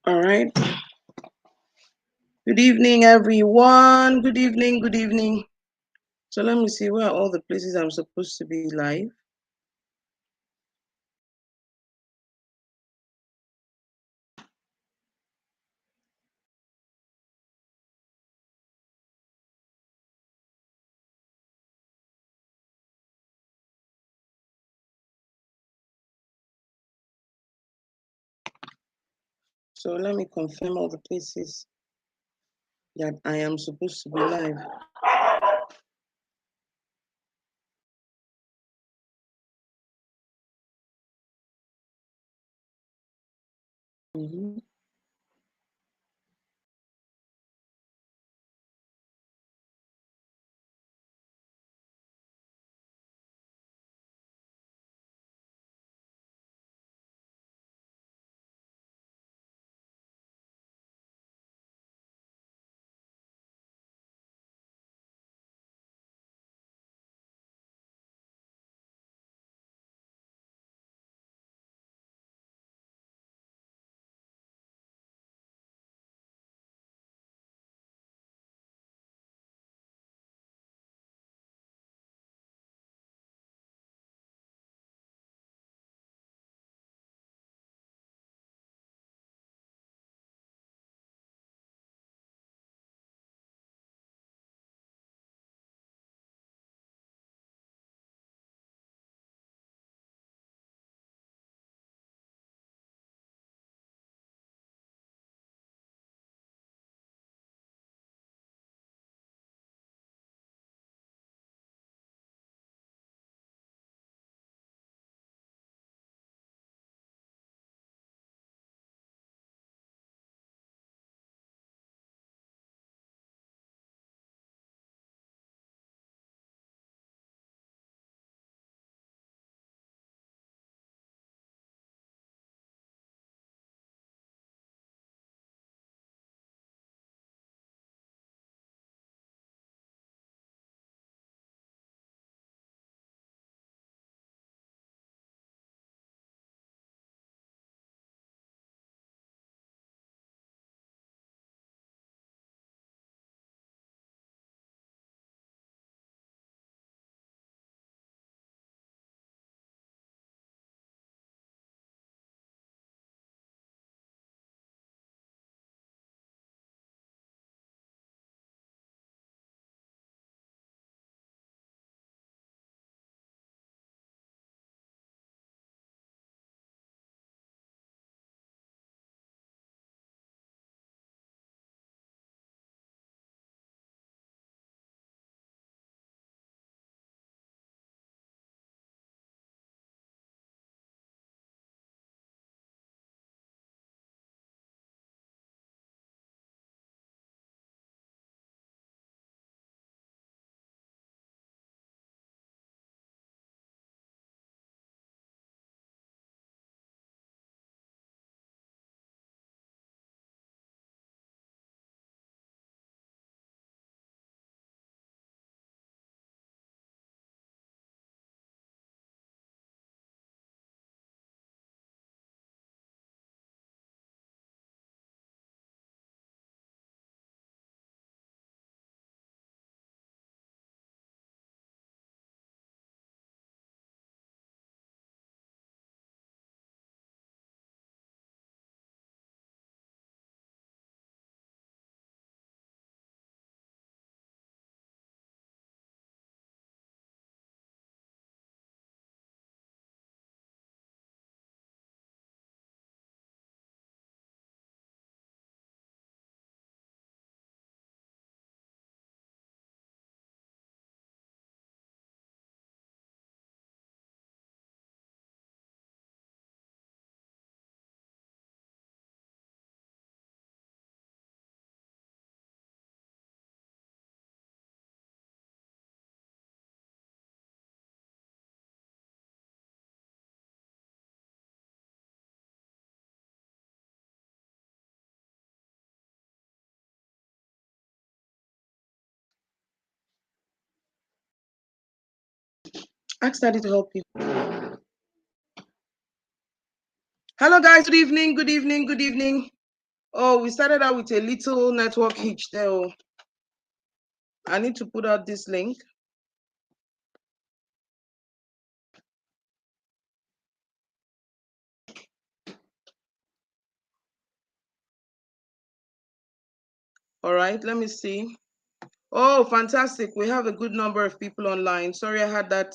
All right. Good evening, everyone. Good evening. Good evening. So let me see where are all the places I'm supposed to be live. So let me confirm all the places that I am supposed to be live. Mm-hmm. Ask Daddy to help you. Hello, guys. Good evening. Good evening. Good evening. Oh, we started out with a little network hitch there. Oh. I need to put out this link. All right, let me see. Oh, fantastic. We have a good number of people online. Sorry, I had that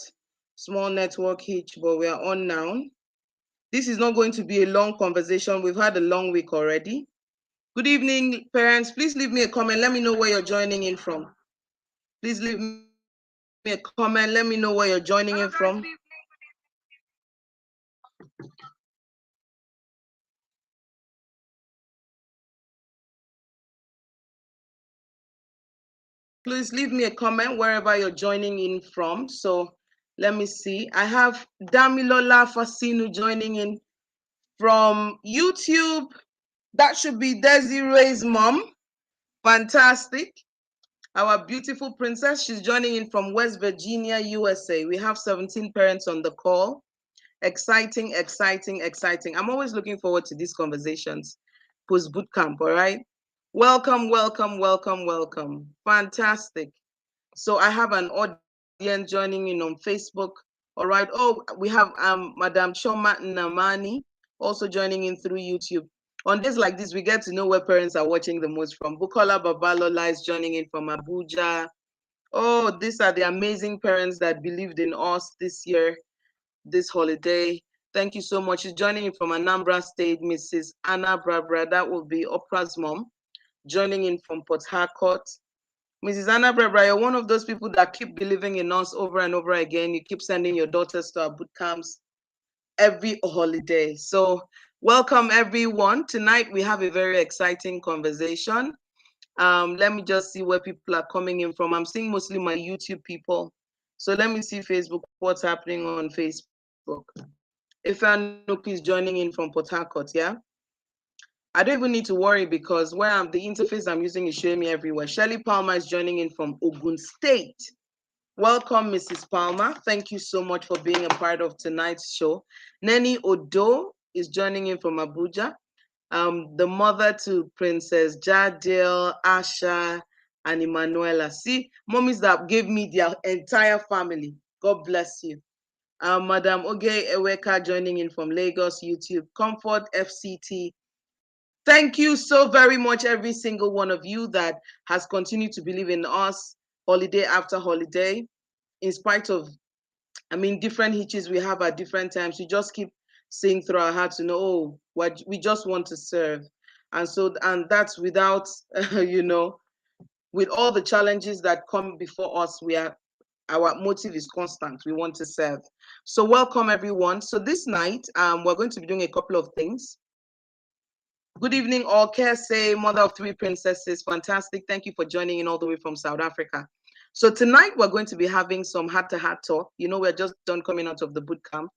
small network hitch, but we are on now. This is not going to be a long conversation. We've had a long week already. Good evening, parents. Please leave me a comment. Let me know where you're joining in from. Please leave me a comment. Let me know where you're joining in from. Please leave me a comment wherever you're joining in from. So let me see. I have Damilola Fasinu joining in from YouTube. That should be Desiree's mom. Fantastic. Our beautiful princess. She's joining in from West Virginia, USA. We have 17 parents on the call. Exciting, exciting, exciting. I'm always looking forward to these conversations post bootcamp. All right. Welcome, welcome, welcome, welcome. Fantastic. So I have an audience joining in on Facebook. All right. Oh, we have Madam Choma Namani also joining in through YouTube. On days like this, we get to know where parents are watching the most from. Bukola Babalola is joining in from Abuja. Oh, these are the amazing parents that believed in us this year, this holiday. Thank you so much. She's joining in from Anambra State, Mrs. Anna Brabra. That will be Oprah's mom, joining in from Port Harcourt. Mrs. Anna Brabra, you're one of those people that keep believing in us over and over again. You keep sending your daughters to our boot camps every holiday. So welcome everyone. Tonight we have a very exciting conversation. Let me just see where people are coming in from. I'm seeing mostly my YouTube people. So let me see Facebook, what's happening on Facebook. Ifanuki is joining in from Port Harcourt, yeah? I don't even need to worry because where the interface I'm using is showing me everywhere. Shelley Palmer is joining in from Ogun State. Welcome, Mrs. Palmer. Thank you so much for being a part of tonight's show. Neni Odo is joining in from Abuja. The mother to Princess Jadil, Asha, and Emanuela. See, mommies that gave me their entire family. God bless you. Madam Oge Eweka joining in from Lagos, YouTube. Comfort FCT. Thank you so very much, every single one of you that has continued to believe in us holiday after holiday, in spite of, different hitches we have at different times. We just keep saying through our hearts, oh, what we just want to serve. And that's without, with all the challenges that come before us, our motive is constant. We want to serve. So welcome everyone. So this night, we're going to be doing a couple of things. Good evening, all. Kese, mother of three princesses. Fantastic. Thank you for joining in all the way from South Africa. So tonight we're going to be having some heart-to-heart talk. We're just done coming out of the boot camp.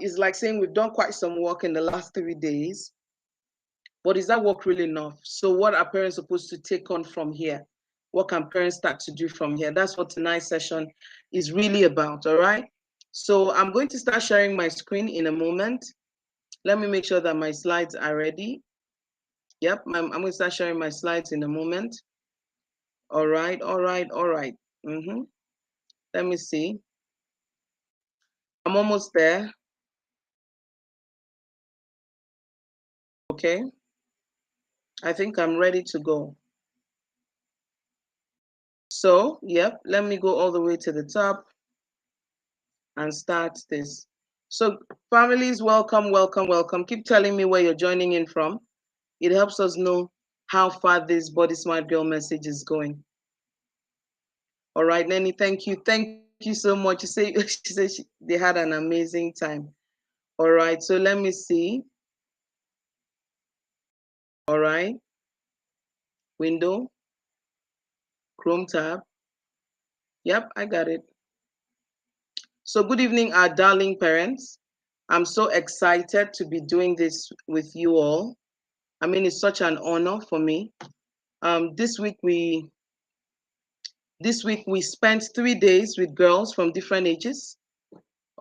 It's like saying we've done quite some work in the last 3 days, but is that work really enough? So what are parents supposed to take on from here? What can parents start to do from here? That's what tonight's session is really about, all right? So I'm going to start sharing my screen in a moment. Let me make sure that my slides are ready. Yep, I'm going to start sharing my slides in a moment. All right, all right, all right. Let me see. I'm almost there. Okay. I think I'm ready to go. So, yep, let me go all the way to the top and start this. So, families, welcome, welcome, welcome. Keep telling me where you're joining in from. It helps us know how far this Body Smart Girl message is going. All right, Nenny, thank you. Thank you so much. She said they had an amazing time. All right, so let me see. All right. Window, Chrome tab. Yep, I got it. So good evening, our darling parents. I'm so excited to be doing this with you all. It's such an honor for me. This week we spent 3 days with girls from different ages.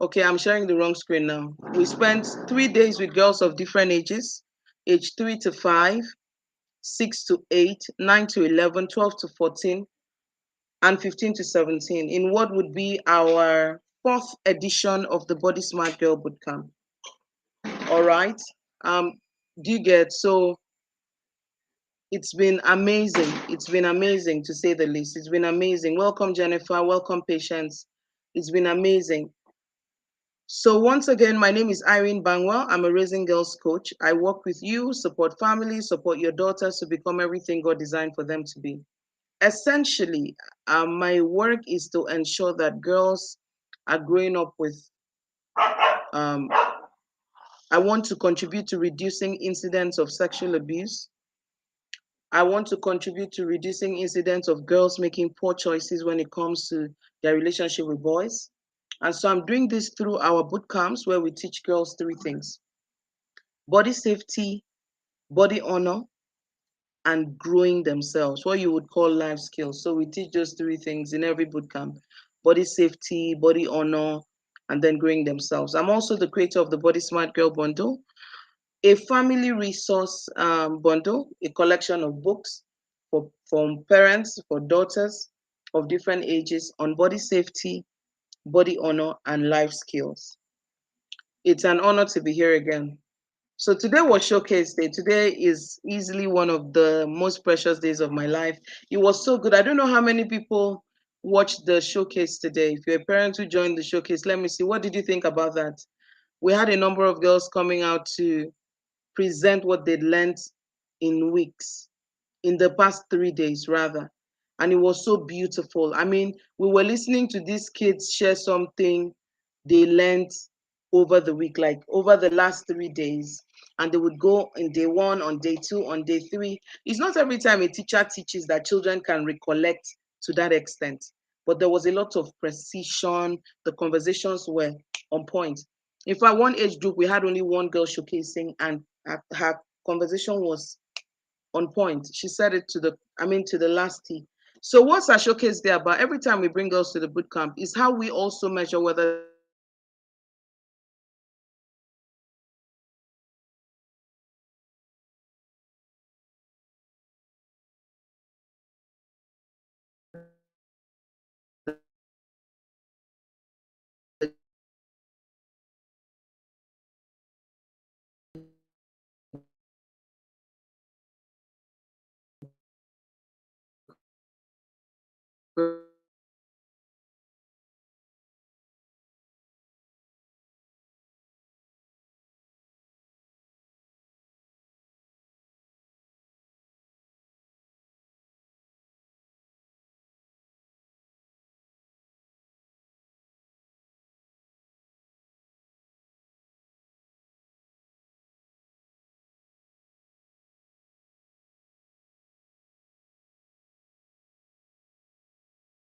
Okay, I'm sharing the wrong screen now. We spent 3 days with girls of different ages, age 3 to 5, 6 to 8, 9 to 11, 12 to 14, and 15 to 17 in what would be our fourth edition of the Body Smart Girl Bootcamp. All right. Um, do you get? So it's been amazing. It's been amazing to say the least. It's been amazing. Welcome, Jennifer. Welcome, Patience. It's been amazing. So once again, my name is Irene Bangwell. I'm a Raising Girls coach. I work with you, support families, support your daughters to become everything God designed for them to be. Essentially, my work is to ensure that girls are growing up with, um, I want to contribute to reducing incidents of sexual abuse. I want to contribute to reducing incidents of girls making poor choices when it comes to their relationship with boys. And so I'm doing this through our boot camps where we teach girls three things: body safety, body honor, and growing themselves, what you would call life skills. So we teach those three things in every boot camp: body safety, body honor, and then growing themselves. I'm also the creator of the Body Smart Girl Bundle, a family resource bundle, a collection of books from parents, for daughters of different ages on body safety, body honor, and life skills. It's an honor to be here again. So today was showcase day. Today is easily one of the most precious days of my life. It was so good. I don't know how many people watched the showcase today. If you're a parent who joined the showcase, let me see. What did you think about that? We had a number of girls coming out to present what they'd learned in weeks, in the past 3 days rather. And it was so beautiful. I mean, we were listening to these kids share something they learned over the week, like over the last 3 days. And they would go in day one, on day two, on day three. It's not every time a teacher teaches that children can recollect to that extent. But there was a lot of precision. The conversations were on point. In fact, one age group, we had only one girl showcasing, and her conversation was on point. She said it to the last T. So what's our showcase there about? Every time we bring girls to the boot camp is how we also measure whether they're growing or not. So we look at their behaviors, we look at their attitudes, we look at their behaviors, we look at their behaviors,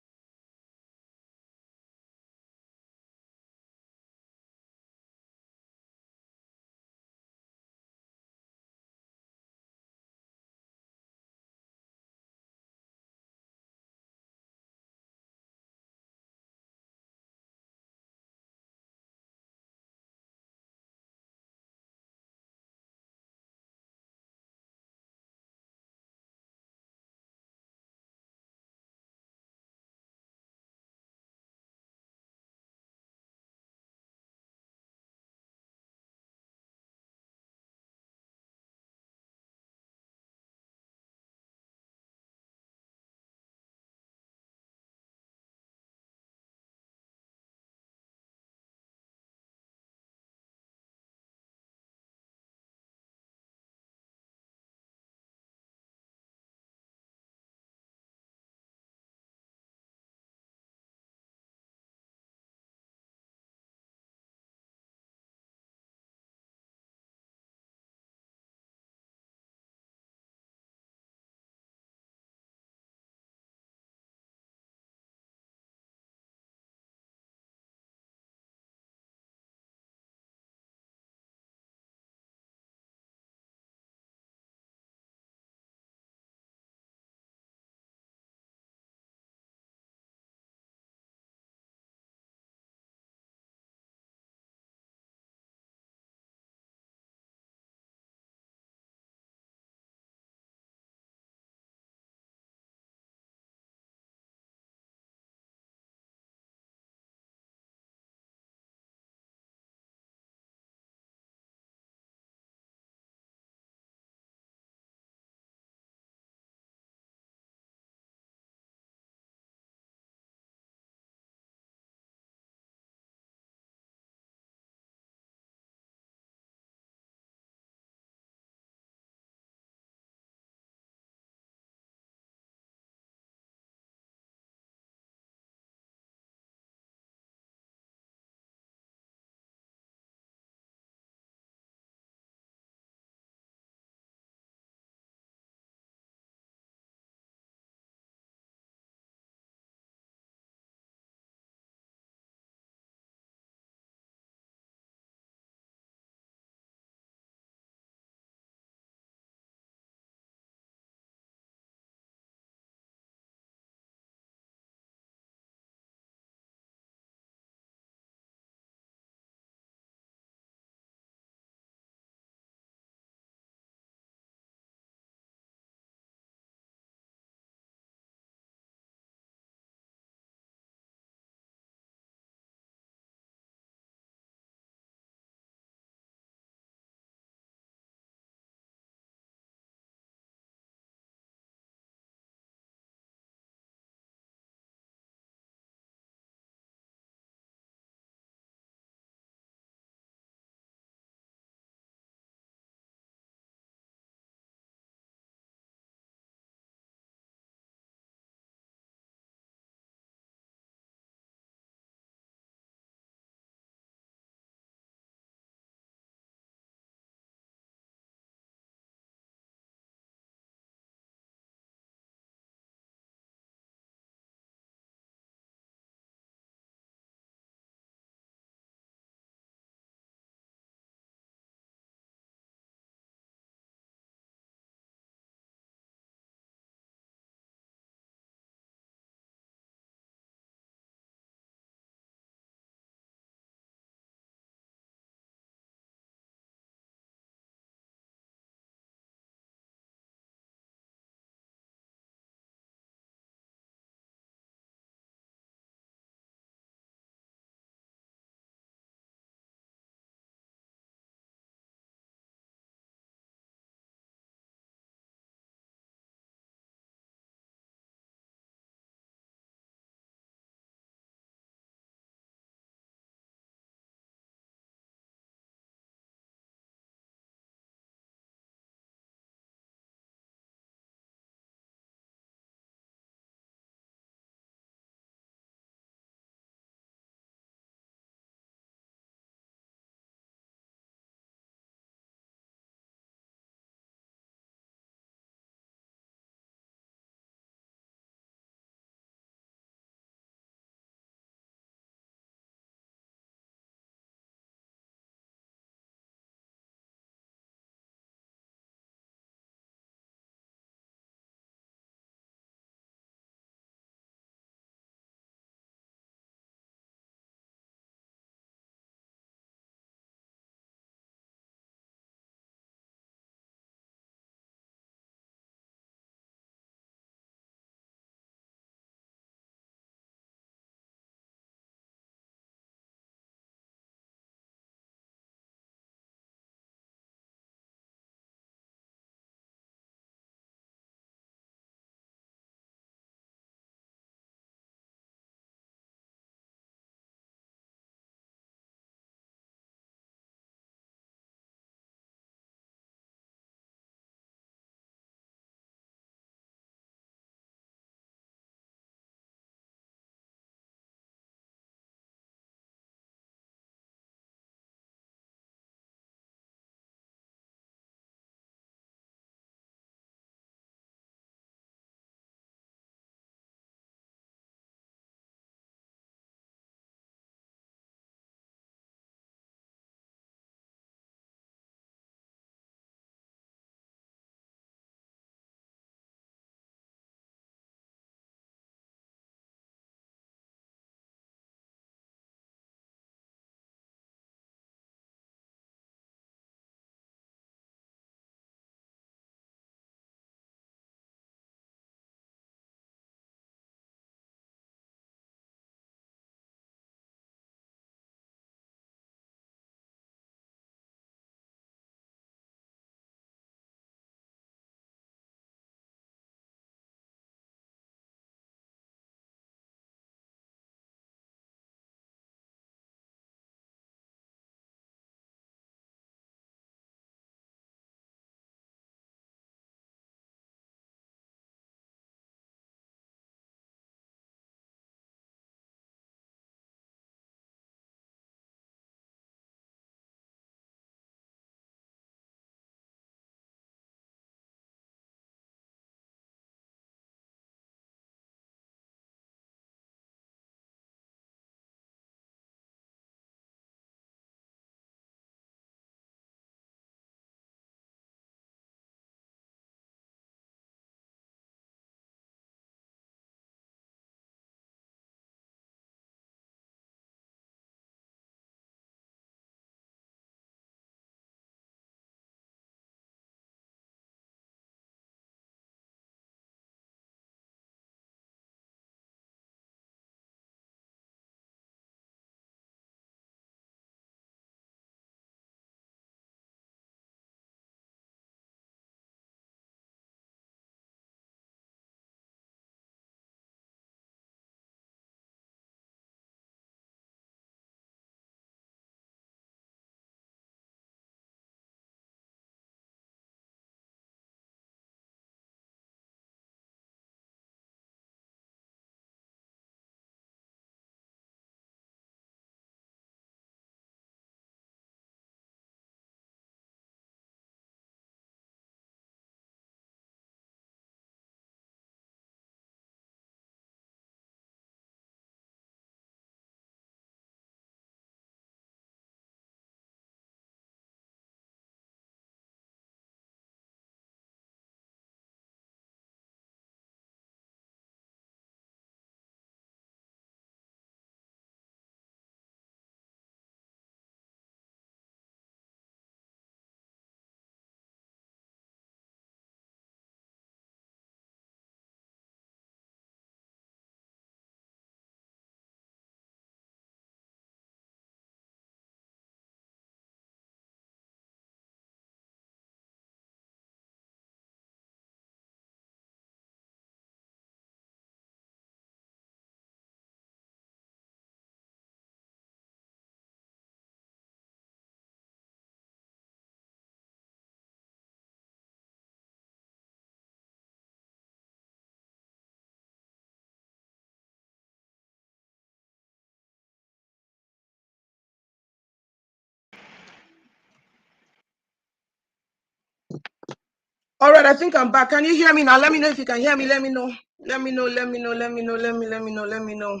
All right, I think I'm back. Can you hear me now? Let me know if you can hear me. Let me know. Let me know. Let me know. Let me know. Let me know. Let me know.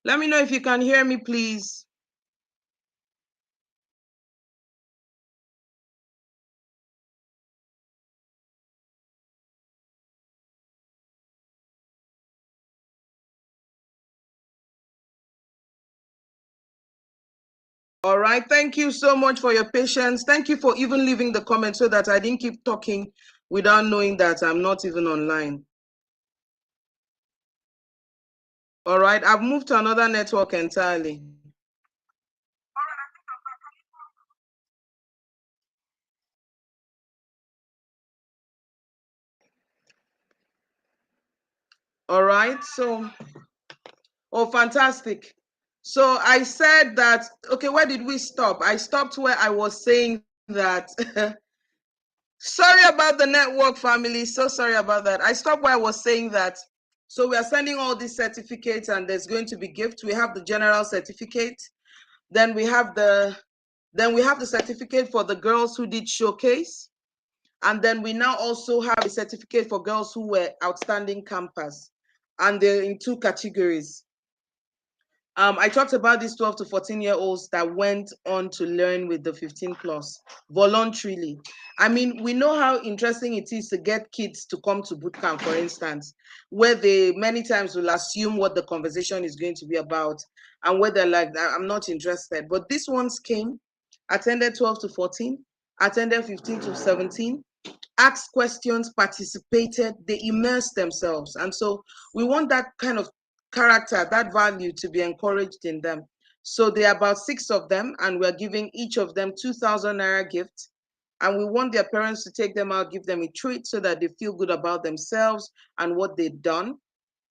Let me know if you can hear me, please. All right. Thank you so much for your patience. Thank you for even leaving the comment so that I didn't keep talking without knowing that I'm not even online. All right. I've moved to another network entirely. All right. So, oh, fantastic. So I said that, okay, where did we stop? I stopped where I was saying that. Sorry about the network, family. So sorry about that. I stopped where I was saying that. So we are sending all these certificates and there's going to be gifts. We have the general certificate. Then we have the certificate for the girls who did showcase. And then we now also have a certificate for girls who were outstanding campers. And they're in two categories. I talked about these 12 to 14-year-olds that went on to learn with the 15 plus voluntarily. I mean, we know how interesting it is to get kids to come to bootcamp, for instance, where they many times will assume what the conversation is going to be about and where they're like, I'm not interested. But these ones came, attended 12 to 14, attended 15 to 17, asked questions, participated, they immersed themselves. And so we want that kind of character, that value to be encouraged in them. So there are about 6 of them, and we're giving each of them 2,000 naira gift. And we want their parents to take them out, give them a treat so that they feel good about themselves and what they've done.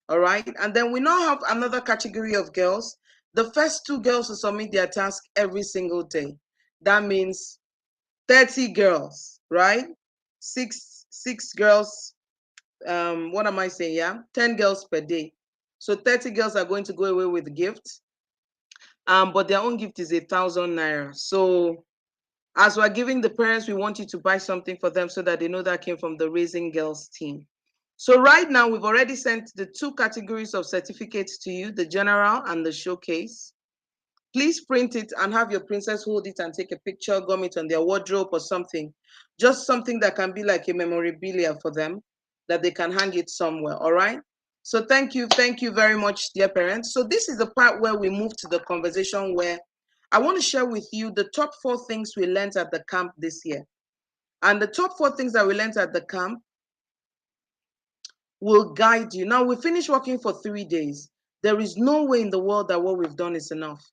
All right. And then we now have another category of girls. The first 2 girls to submit their task every single day. That means 30 girls, right? Six girls. What am I saying? Yeah, 10 girls per day. So 30 girls are going to go away with gifts. But their own gift is 1,000 naira. So as we're giving the parents, we want you to buy something for them so that they know that came from the Raising Girls team. So right now, we've already sent the 2 categories of certificates to you, the general and the showcase. Please print it and have your princess hold it and take a picture, gum it on their wardrobe or something. Just something that can be like a memorabilia for them, that they can hang it somewhere, all right? So thank you very much, dear parents. So this is the part where we move to the conversation where I want to share with you the top 4 things we learned at the camp this year. And the top 4 things that we learned at the camp will guide you. Now, we finished working for 3 days. There is no way in the world that what we've done is enough.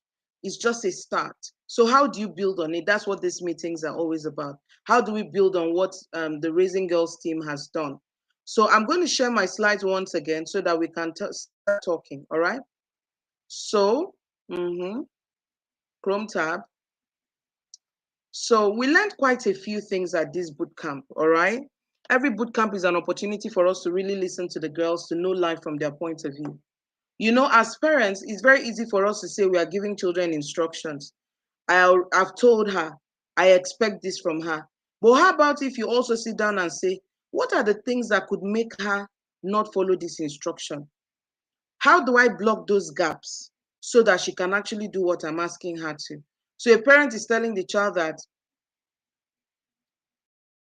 It's just a start. So how do you build on it? That's what these meetings are always about. How do we build on what the Raising Girls team has done? So I'm going to share my slides once again so that we can start talking, all right? So, Chrome tab. So we learned quite a few things at this boot camp, all right? Every boot camp is an opportunity for us to really listen to the girls, to know life from their point of view. You know, as parents, it's very easy for us to say we are giving children instructions. I've told her, I expect this from her. But how about if you also sit down and say, what are the things that could make her not follow this instruction? How do I block those gaps so that she can actually do what I'm asking her to? So a parent is telling the child that,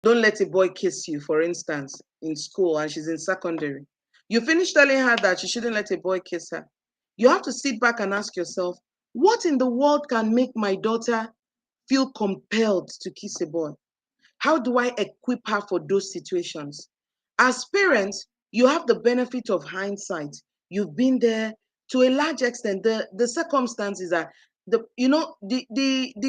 don't let a boy kiss you, for instance, in school, and she's in secondary. You finish telling her that she shouldn't let a boy kiss her. You have to sit back and ask yourself, what in the world can make my daughter feel compelled to kiss a boy? How do I equip her for those situations? As parents, you have the benefit of hindsight. You've been there to a large extent. The circumstances are the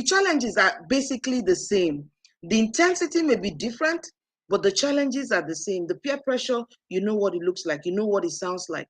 challenges are basically the same. The intensity may be different, but the challenges are the same. The peer pressure, you know what it looks like, you know what it sounds like.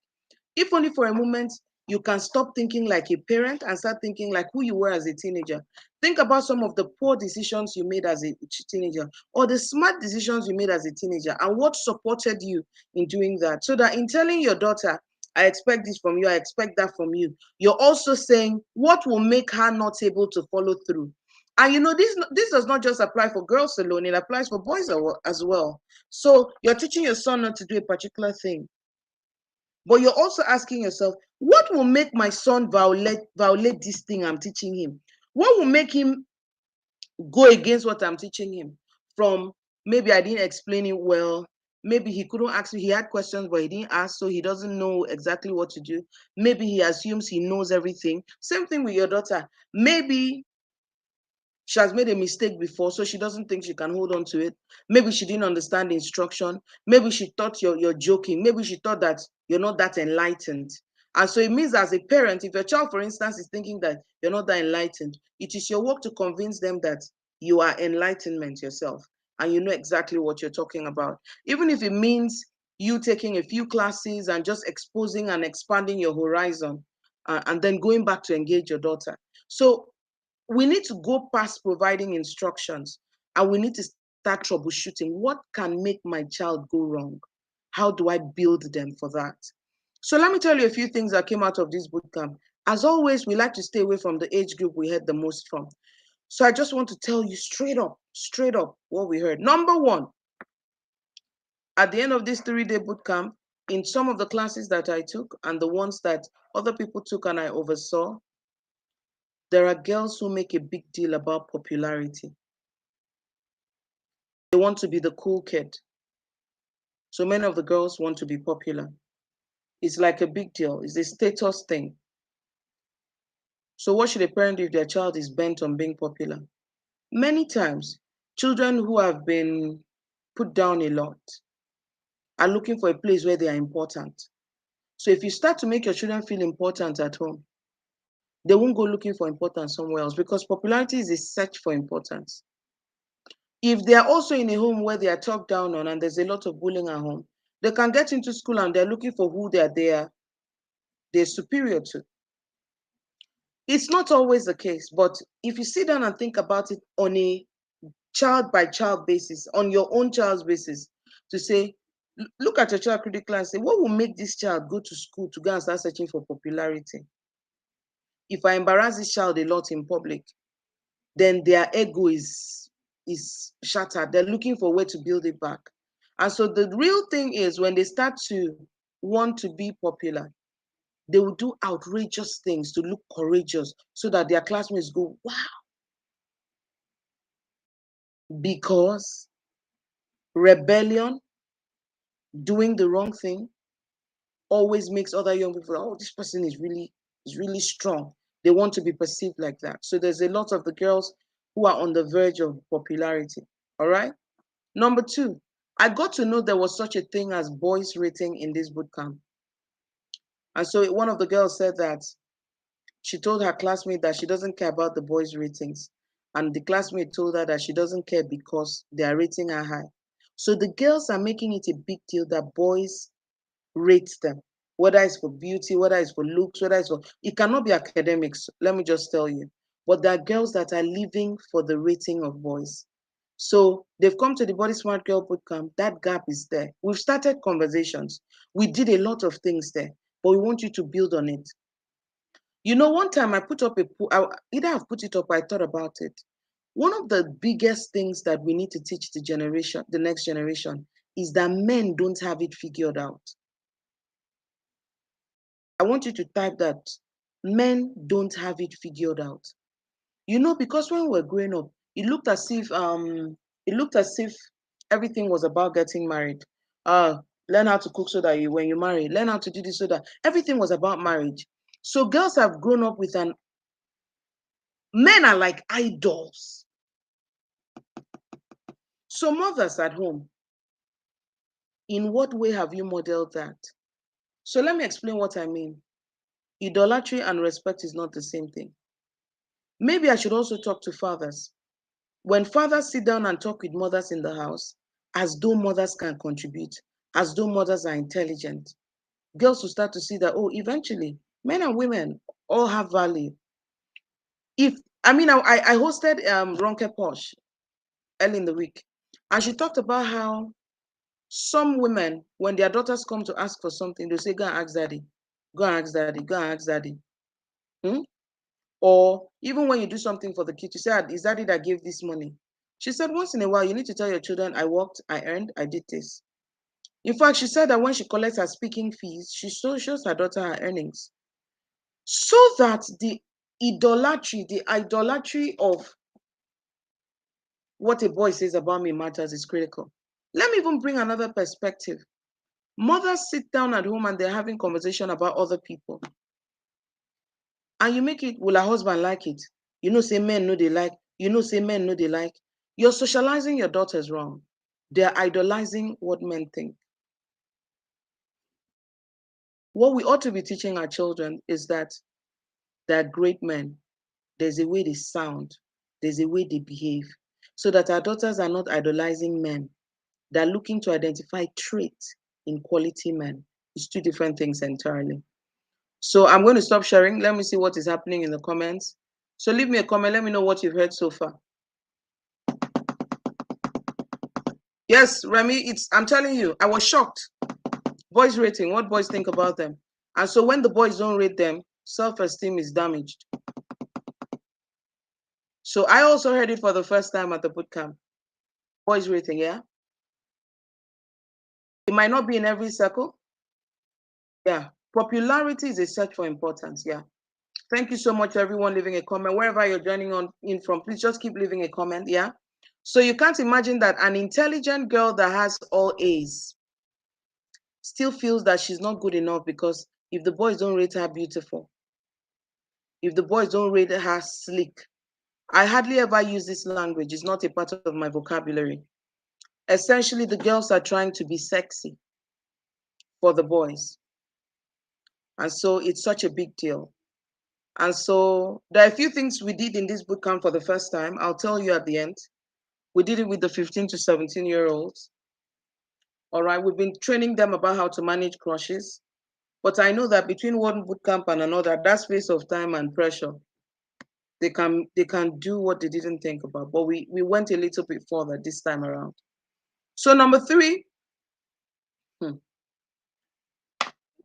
If only for a moment, you can stop thinking like a parent and start thinking like who you were as a teenager. Think about some of the poor decisions you made as a teenager or the smart decisions you made as a teenager and what supported you in doing that. So that in telling your daughter, I expect this from you, I expect that from you, you're also saying what will make her not able to follow through. And you know, this does not just apply for girls alone, it applies for boys as well. So you're teaching your son not to do a particular thing, but you're also asking yourself, what will make my son violate this thing I'm teaching him? What will make him go against what I'm teaching him? From maybe I didn't explain it well, maybe he couldn't ask me, he had questions but he didn't ask, so he doesn't know exactly what to do. Maybe he assumes he knows everything. Same thing with your daughter. Maybe she has made a mistake before, so she doesn't think she can hold on to it. Maybe she didn't understand the instruction. Maybe she thought you're joking. Maybe she thought that you're not that enlightened. And so it means, as a parent, if your child, for instance, is thinking that you're not that enlightened, it is your work to convince them that you are enlightenment yourself and you know exactly what you're talking about. Even if it means you taking a few classes and just exposing and expanding your horizon, and then going back to engage your daughter. So we need to go past providing instructions and we need to start troubleshooting. What can make my child go wrong? How do I build them for that? So let me tell you a few things that came out of this bootcamp. As always, we like to stay away from the age group we heard the most from. So I just want to tell you straight up what we heard. Number one, at the end of this 3-day bootcamp, in some of the classes that I took and the ones that other people took and I oversaw, there are girls who make a big deal about popularity. They want to be the cool kid. So many of the girls want to be popular. It's like a big deal. It's a status thing. So what should a parent do if their child is bent on being popular? Many times, children who have been put down a lot are looking for a place where they are important. So if you start to make your children feel important at home, they won't go looking for importance somewhere else, because popularity is a search for importance. If they are also in a home where they are talked down on and there's a lot of bullying at home, they can get into school and they're looking for who they're superior to. It's not always the case, but if you sit down and think about it on a child by child basis, on your own child's basis, to say, look at your child critically and say, what will make this child go to school to go and start searching for popularity? If I embarrass this child a lot in public, then their ego is shattered. They're looking for a way to build it back. And so the real thing is, when they start to want to be popular, they will do outrageous things to look courageous so that their classmates go, wow. Because rebellion, doing the wrong thing, always makes other young people, oh, this person is really strong. They want to be perceived like that. So there's a lot of the girls who are on the verge of popularity. All right. Number two, I got to know there was such a thing as boys rating in this bootcamp. And so one of the girls said that she told her classmate that she doesn't care about the boys' ratings. And the classmate told her that she doesn't care because they are rating her high. So the girls are making it a big deal that boys rate them, whether it's for beauty, whether it's for looks, whether it's for, it cannot be academics, let me just tell you. But there are girls that are living for the rating of boys. So they've come to the Body Smart Girl Bootcamp. That gap is there. We've started conversations. We did a lot of things there, but we want you to build on it. You know, one time I put up either I've put it up, I thought about it. One of the biggest things that we need to teach the next generation, is that men don't have it figured out. I want you to type that. Men don't have it figured out. You know, because when we were growing up, it looked as if everything was about getting married. Learn how to cook so that when you marry, learn how to do this so that everything was about marriage. So girls have grown up with men are like idols. So mothers at home, in what way have you modeled that? So let me explain what I mean. Idolatry and respect is not the same thing. Maybe I should also talk to fathers. When fathers sit down and talk with mothers in the house, as though mothers can contribute, as though mothers are intelligent, girls will start to see that, oh, eventually, men and women all have value. I hosted Ronke Posh early in the week, and she talked about how some women, when their daughters come to ask for something, they say, go and ask daddy, go and ask daddy, go and ask daddy. Or even when you do something for the kid, you say, is that it that gave this money? She said, once in a while, you need to tell your children, I worked, I earned, I did this. In fact, she said that when she collects her speaking fees, she shows her daughter her earnings. So that the idolatry of what a boy says about me matters is critical. Let me even bring another perspective. Mothers sit down at home and they're having conversation about other people. And you make it, will her husband like it? You know, say men know they like. You know, say men know they like. You're socializing your daughters wrong. They're idolizing what men think. What we ought to be teaching our children is that they're great men. There's a way they sound. There's a way they behave. So that our daughters are not idolizing men. They're looking to identify traits in quality men. It's two different things entirely. So I'm going to stop sharing. Let me see what is happening in the comments. So leave me a comment. Let me know what you've heard so far. Yes, Remy, I'm telling you, I was shocked. Boys rating, what boys think about them. And so when the boys don't rate them, self-esteem is damaged. So I also heard it for the first time at the bootcamp. Boys rating, yeah? It might not be in every circle. Yeah. Popularity is a search for importance, yeah. Thank you so much, everyone, leaving a comment. Wherever you're joining in from, please just keep leaving a comment, yeah? So you can't imagine that an intelligent girl that has all A's still feels that she's not good enough because if the boys don't rate her beautiful, if the boys don't rate her slick, I hardly ever use this language. It's not a part of my vocabulary. Essentially, the girls are trying to be sexy for the boys. And so it's such a big deal. And so there are a few things we did in this bootcamp for the first time. I'll tell you at the end. We did it with the 15 to 17-year-olds. All right, we've been training them about how to manage crushes. But I know that between one bootcamp and another, that space of time and pressure, they can do what they didn't think about. But we went a little bit further this time around. So number 3,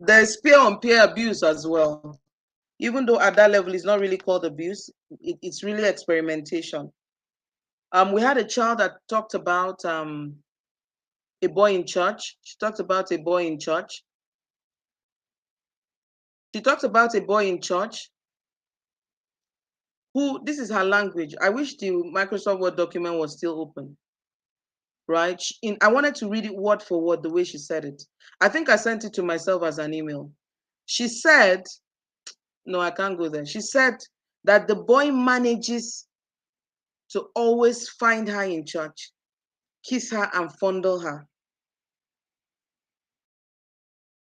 there's peer-on-peer abuse as well. Even though at that level it's not really called abuse, it's really experimentation. We had a child that talked about a boy in church. She talked about a boy in church. She talked about a boy in church who, this is her language. I wish the Microsoft Word document was still open, right? I wanted to read it word for word the way she said it. I think I sent it to myself as an email. She said, no, I can't go there. She said that the boy manages to always find her in church, kiss her and fondle her.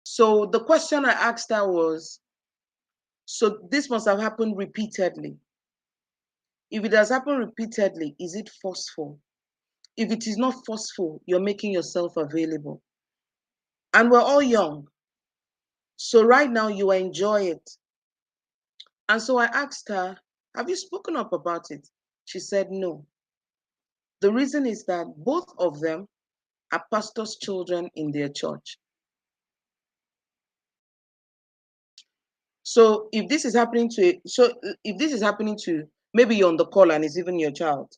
So the question I asked her was, so this must have happened repeatedly. If it has happened repeatedly, is it forceful? If it is not forceful, you're making yourself available. And we're all young. So right now you enjoy it. And so I asked her, have you spoken up about it? She said no. The reason is that both of them are pastors' children in their church. So if this is happening to, maybe you're on the call and it's even your child.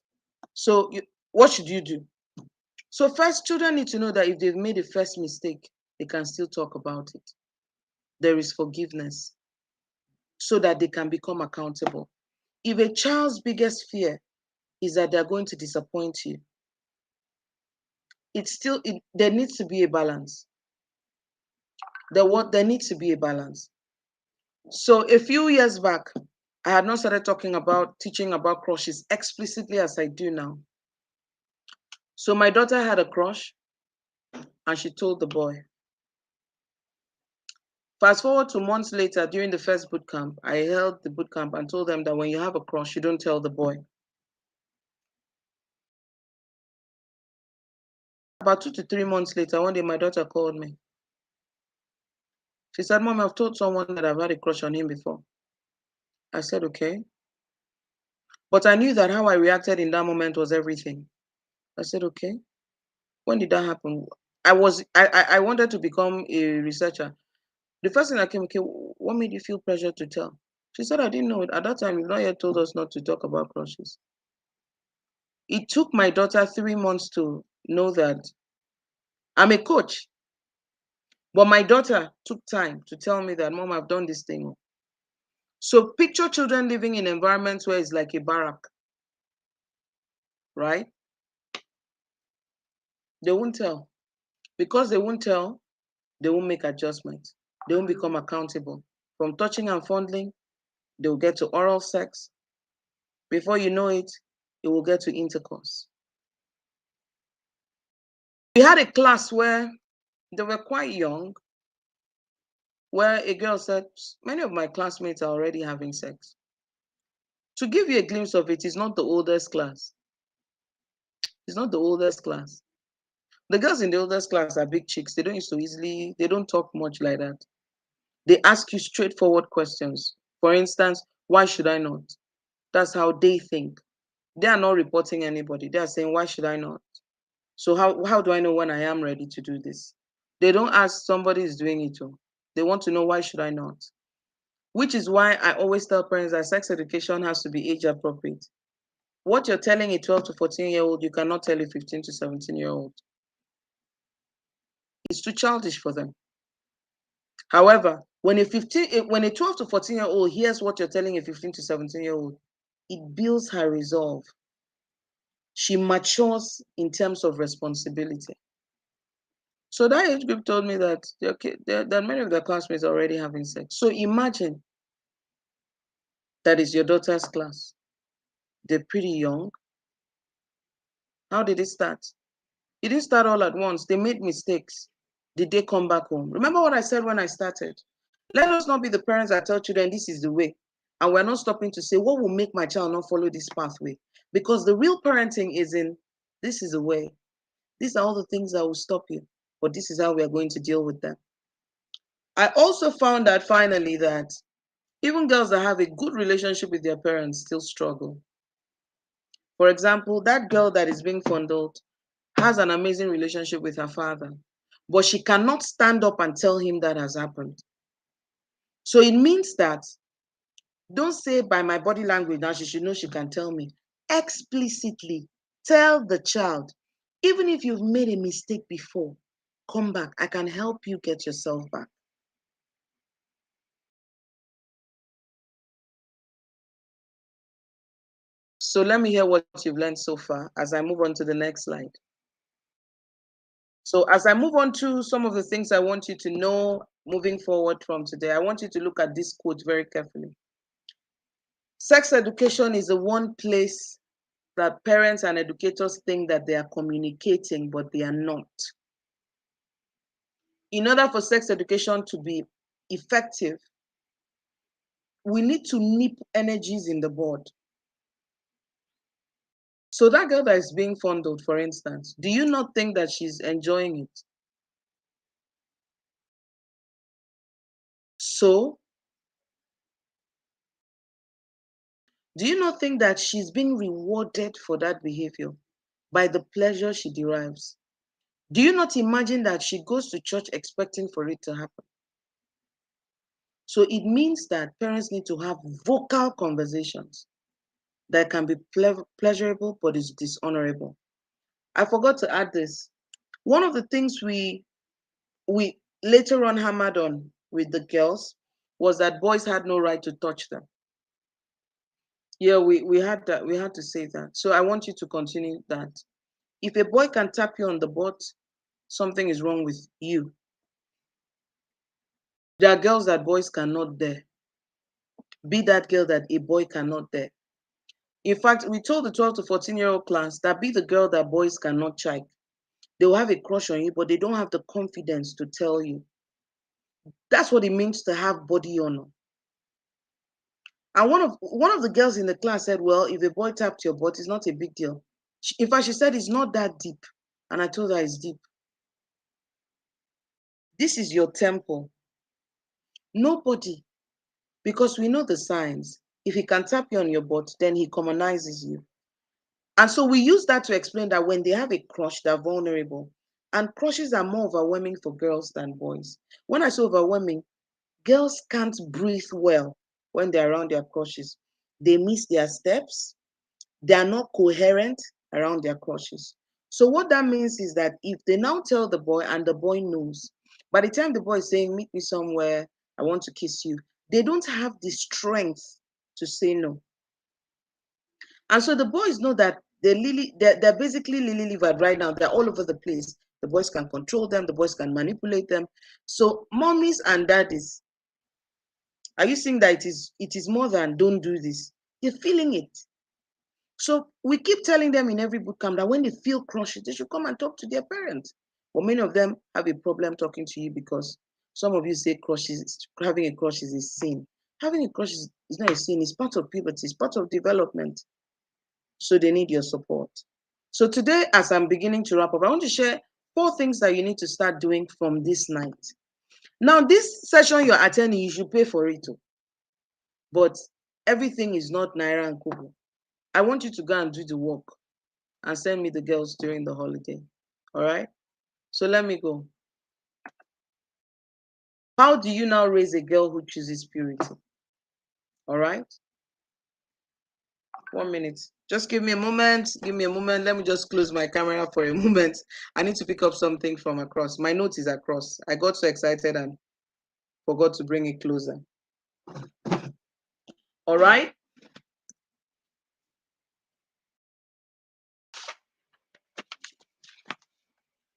So what should you do? So first, children need to know that if they've made a first mistake, they can still talk about it. There is forgiveness so that they can become accountable. If a child's biggest fear is that they're going to disappoint you, there needs to be a balance. There needs to be a balance. So a few years back, I had not started teaching about crushes explicitly as I do now. So my daughter had a crush and she told the boy. Fast forward to months later, during the first bootcamp, I held the bootcamp and told them that when you have a crush, you don't tell the boy. About 2 to 3 months later, one day my daughter called me. She said, Mom, I've told someone that I've had a crush on him before. I said, okay. But I knew that how I reacted in that moment was everything. I said, okay. When did that happen? I wanted to become a researcher. The first thing that came, okay, what made you feel pressure to tell? She said, I didn't know it. At that time, you've not yet told us not to talk about crushes. It took my daughter 3 months to know that I'm a coach. But my daughter took time to tell me that, Mom, I've done this thing. So picture children living in environments where it's like a barrack, right? They won't tell. Because they won't tell, they won't make adjustments. They won't become accountable. From touching and fondling, they will get to oral sex. Before you know it, it will get to intercourse. We had a class where they were quite young, where a girl said, many of my classmates are already having sex. To give you a glimpse of it, it's not the oldest class. It's not the oldest class. The girls in the oldest class are big chicks. They don't used to easily, they don't talk much like that. They ask you straightforward questions. For instance, why should I not? That's how they think. They are not reporting anybody. They are saying, why should I not? So how do I know when I am ready to do this? They don't ask somebody is doing it. They want to know, why should I not? Which is why I always tell parents that sex education has to be age appropriate. What you're telling a 12 to 14-year-old, you cannot tell a 15 to 17-year-old. It's too childish for them. However, when a 12 to 14-year-old hears what you're telling a 15 to 17-year-old, it builds her resolve. She matures in terms of responsibility. So that age group told me that that many of their classmates are already having sex. So imagine that is your daughter's class. They're pretty young. How did it start? It didn't start all at once. They made mistakes. Did they come back home? Remember what I said when I started? Let us not be the parents that tell children this is the way. And we're not stopping to say, what will make my child not follow this pathway? Because the real parenting is in, this is the way. These are all the things that will stop you. But this is how we are going to deal with them. I also found that finally that even girls that have a good relationship with their parents still struggle. For example, that girl that is being fondled has an amazing relationship with her father, but she cannot stand up and tell him that has happened. So it means that, don't say by my body language now, she should know she can tell me. Explicitly tell the child, even if you've made a mistake before, come back. I can help you get yourself back. So let me hear what you've learned so far as I move on to the next slide. So as I move on to some of the things I want you to know moving forward from today, I want you to look at this quote very carefully. Sex education is the one place that parents and educators think that they are communicating, but they are not. In order for sex education to be effective, we need to nip energies in the bud. So that girl that is being fondled, for instance, do you not think that she's enjoying it? So, do you not think that she's being rewarded for that behavior by the pleasure she derives? Do you not imagine that she goes to church expecting for it to happen? So it means that parents need to have vocal conversations that can be pleasurable but is dishonorable. I forgot to add this. One of the things we later on hammered on with the girls was that boys had no right to touch them. Yeah, we had that. We had to say that. So I want you to continue that. If a boy can tap you on the butt, something is wrong with you. There are girls that boys cannot dare. Be that girl that a boy cannot dare. In fact, we told the 12 to 14-year-old class that be the girl that boys cannot check. They will have a crush on you, but they don't have the confidence to tell you. That's what it means to have body honor. And one of the girls in the class said, well, if a boy tapped your butt, it's not a big deal. In fact, she said it's not that deep. And I told her it's deep. This is your temple. Nobody, because we know the signs. If he can tap you on your butt, then he commonizes you. And so we use that to explain that when they have a crush, they're vulnerable. And crushes are more overwhelming for girls than boys. When I say overwhelming, girls can't breathe well when they're around their crushes. They miss their steps. They are not coherent around their crushes. So what that means is that if they now tell the boy and the boy knows, by the time the boy is saying, meet me somewhere, I want to kiss you, they don't have the strength to say no. And so the boys know that they're basically lily livered right now. They're all over the place. The boys can control them. The boys can manipulate them. So mommies and daddies, are you seeing that it is more than don't do this? They're feeling it. So we keep telling them in every bootcamp that when they feel crushes, they should come and talk to their parents. But many of them have a problem talking to you because some of you say having a crush is a sin. Having a crush is not a sin. It's part of puberty. It's part of development. So they need your support. So today, as I'm beginning to wrap up, I want to share 4 things that you need to start doing from this night. Now, this session you're attending, you should pay for it too. But everything is not Naira and Kobo. I want you to go and do the work and send me the girls during the holiday. All right? So let me go. How do you now raise a girl who chooses purity? All right? 1 minute. Just give me a moment. Give me a moment. Let me just close my camera for a moment. I need to pick up something from across. My note is across. I got so excited and forgot to bring it closer. All right?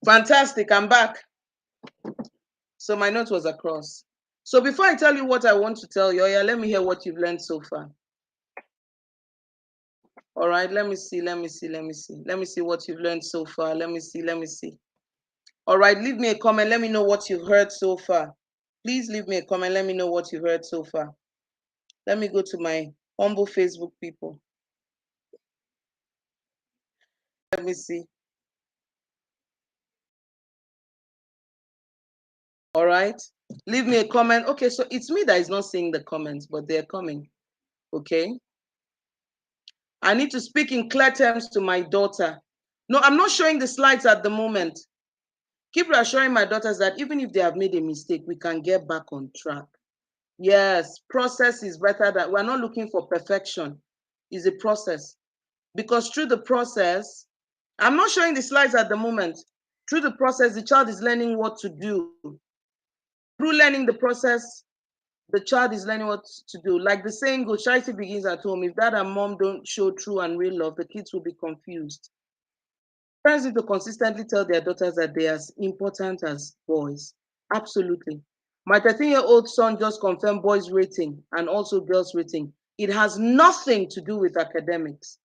Fantastic. I'm back. So my note was across. So before I tell you what I want to tell you, yeah, let me hear what you've learned so far. All right, let me see what you've learned so far. Let me see. All right, leave me a comment. Let me know what you've heard so far. Please leave me a comment. Let me know what you've heard so far. Let me go to my humble Facebook people. Let me see. All right, leave me a comment. Okay, so it's me that is not seeing the comments, but they're coming. Okay. I need to speak in clear terms to my daughter. No, I'm not showing the slides at the moment. Keep reassuring my daughters that even if they have made a mistake, we can get back on track. Yes, process is better than, we're not looking for perfection. It's a process. Because through the process, I'm not showing the slides at the moment. Through the process, the child is learning what to do. Through learning the process, the child is learning what to do. Like the saying goes, charity begins at home. If dad and mom don't show true and real love, the kids will be confused. Parents need to consistently tell their daughters that they are as important as boys. Absolutely. My 13-year-old son just confirmed boys rating and also girls rating. It has nothing to do with academics.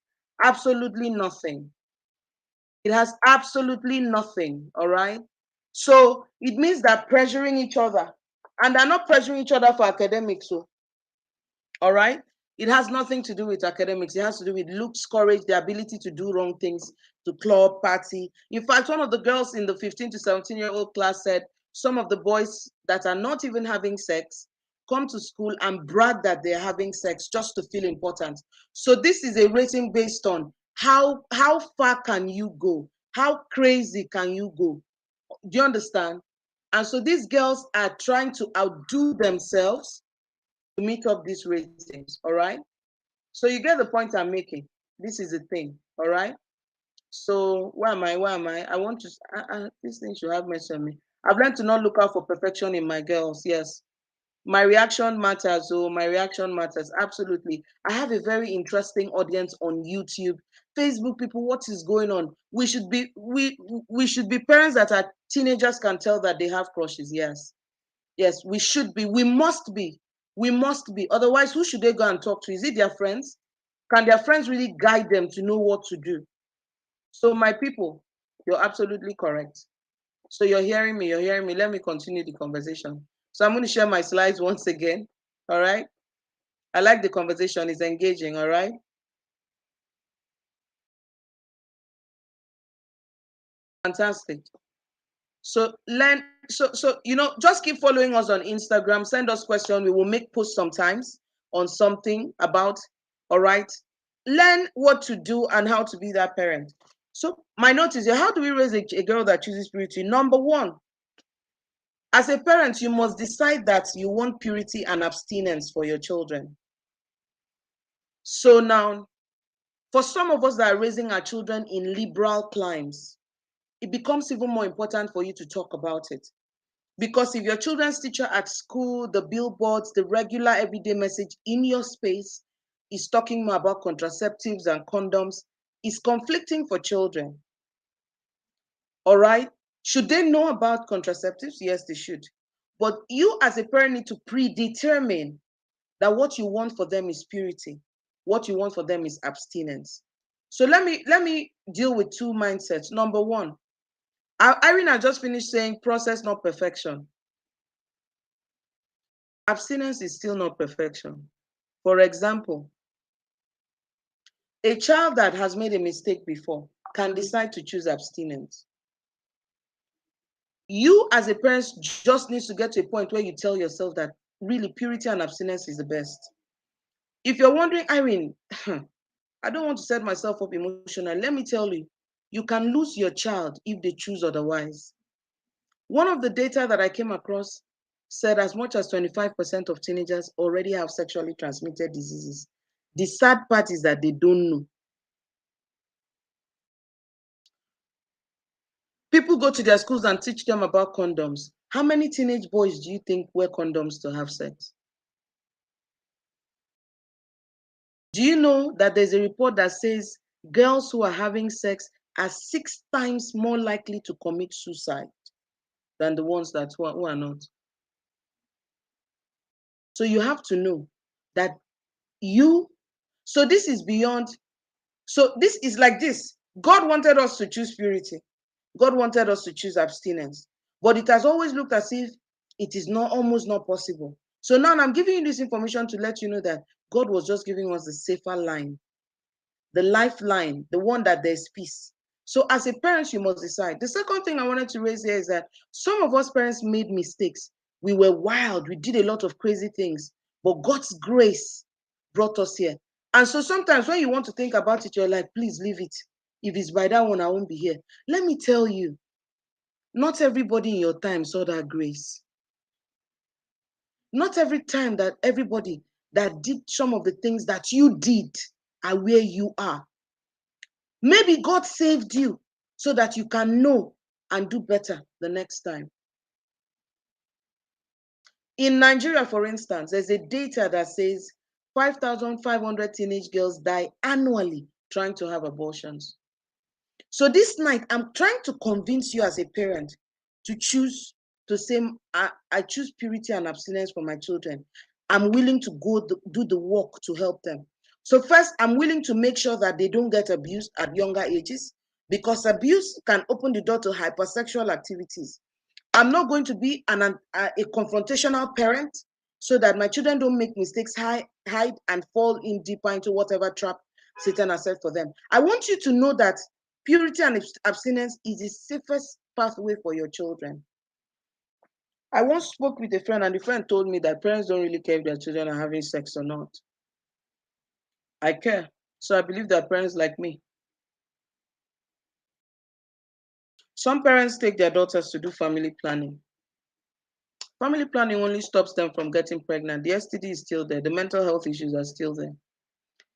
Absolutely nothing. It has absolutely nothing, all right? So it means that pressuring each other, and they're not pressuring each other for academics, so, all right? It has nothing to do with academics. It has to do with looks, courage, the ability to do wrong things, to club, party. In fact, one of the girls in the 15 to 17-year-old class said some of the boys that are not even having sex come to school and brag that they're having sex just to feel important. So this is a rating based on how far can you go? How crazy can you go? Do you understand? And so these girls are trying to outdo themselves to meet up these ratings, all right? So you get the point I'm making. This is the thing, all right? So why am I? I want to, this thing should have mercy on me. I've learned to not look out for perfection in my girls, yes. My reaction matters, oh, my reaction matters, absolutely. I have a very interesting audience on YouTube, Facebook people, what is going on? We should be parents that our teenagers can tell that they have crushes, yes. Yes, we should be. We must be. We must be. Otherwise, who should they go and talk to? Is it their friends? Can their friends really guide them to know what to do? So, my people, you're absolutely correct. So, you're hearing me. You're hearing me. Let me continue the conversation. So, I'm going to share my slides once again. All right. I like the conversation. It's engaging. All right. Fantastic. So just keep following us on Instagram. Send us questions. We will make posts sometimes on something about, all right. Learn what to do and how to be that parent. So my note is here, how do we raise a girl that chooses purity? Number one, as a parent, you must decide that you want purity and abstinence for your children. So now, for some of us that are raising our children in liberal climes, it becomes even more important for you to talk about it. Because if your children's teacher at school, the billboards, the regular everyday message in your space is talking more about contraceptives and condoms, it's conflicting for children. All right? Should they know about contraceptives? Yes, they should. But you as a parent need to predetermine that what you want for them is purity. What you want for them is abstinence. So let me deal with two mindsets. Number one, Irene just finished saying process, not perfection. Abstinence is still not perfection. For example, a child that has made a mistake before can decide to choose abstinence. You as a parent just needs to get to a point where you tell yourself that really purity and abstinence is the best. If you're wondering, Irene, I don't want to set myself up emotionally. Let me tell you, you can lose your child if they choose otherwise. One of the data that I came across said as much as 25% of teenagers already have sexually transmitted diseases. The sad part is that they don't know. People go to their schools and teach them about condoms. How many teenage boys do you think wear condoms to have sex? Do you know that there's a report that says girls who are having sex are 6 times more likely to commit suicide than the ones who are not? So you have to know that so this is beyond, so this is like this. God wanted us to choose purity. God wanted us to choose abstinence, but it has always looked as if it is almost not possible. So now I'm giving you this information to let you know that God was just giving us the safer line, the lifeline, the one that there's peace. So as a parent, you must decide. The second thing I wanted to raise here is that some of us parents made mistakes. We were wild. We did a lot of crazy things, but God's grace brought us here. And so sometimes when you want to think about it, you're like, please leave it. If it's by that one, I won't be here. Let me tell you, not everybody in your time saw that grace. Not every time that everybody that did some of the things that you did are where you are. Maybe God saved you so that you can know and do better the next time. In Nigeria, for instance, there's a data that says 5,500 teenage girls die annually trying to have abortions. So this night, I'm trying to convince you as a parent to choose to say, I choose purity and abstinence for my children. I'm willing to go do the work to help them. So first, I'm willing to make sure that they don't get abused at younger ages, because abuse can open the door to hypersexual activities. I'm not going to be a confrontational parent so that my children don't make mistakes, hide and fall in deeper into whatever trap Satan has set for them. I want you to know that purity and abstinence is the safest pathway for your children. I once spoke with a friend, and the friend told me that parents don't really care if their children are having sex or not. I care. So I believe that parents like me. Some parents take their daughters to do family planning. Family planning only stops them from getting pregnant. The STD is still there. The mental health issues are still there.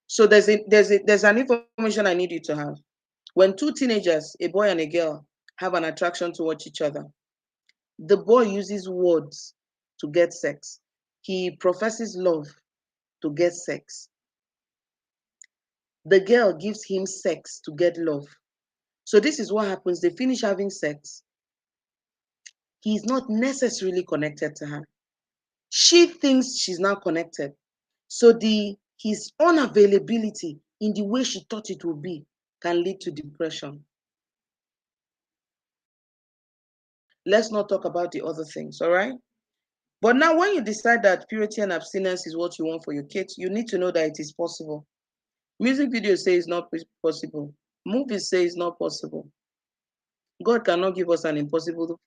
So there's an information I need you to have. When two teenagers, a boy and a girl, have an attraction towards each other, the boy uses words to get sex. He professes love to get sex. The girl gives him sex to get love. So this is what happens. They finish having sex. He's not necessarily connected to her. She thinks she's now connected. So his unavailability in the way she thought it would be can lead to depression. Let's not talk about the other things, all right? But now when you decide that purity and abstinence is what you want for your kids, you need to know that it is possible. Music videos say it's not possible. Movies say it's not possible. God cannot give us an impossible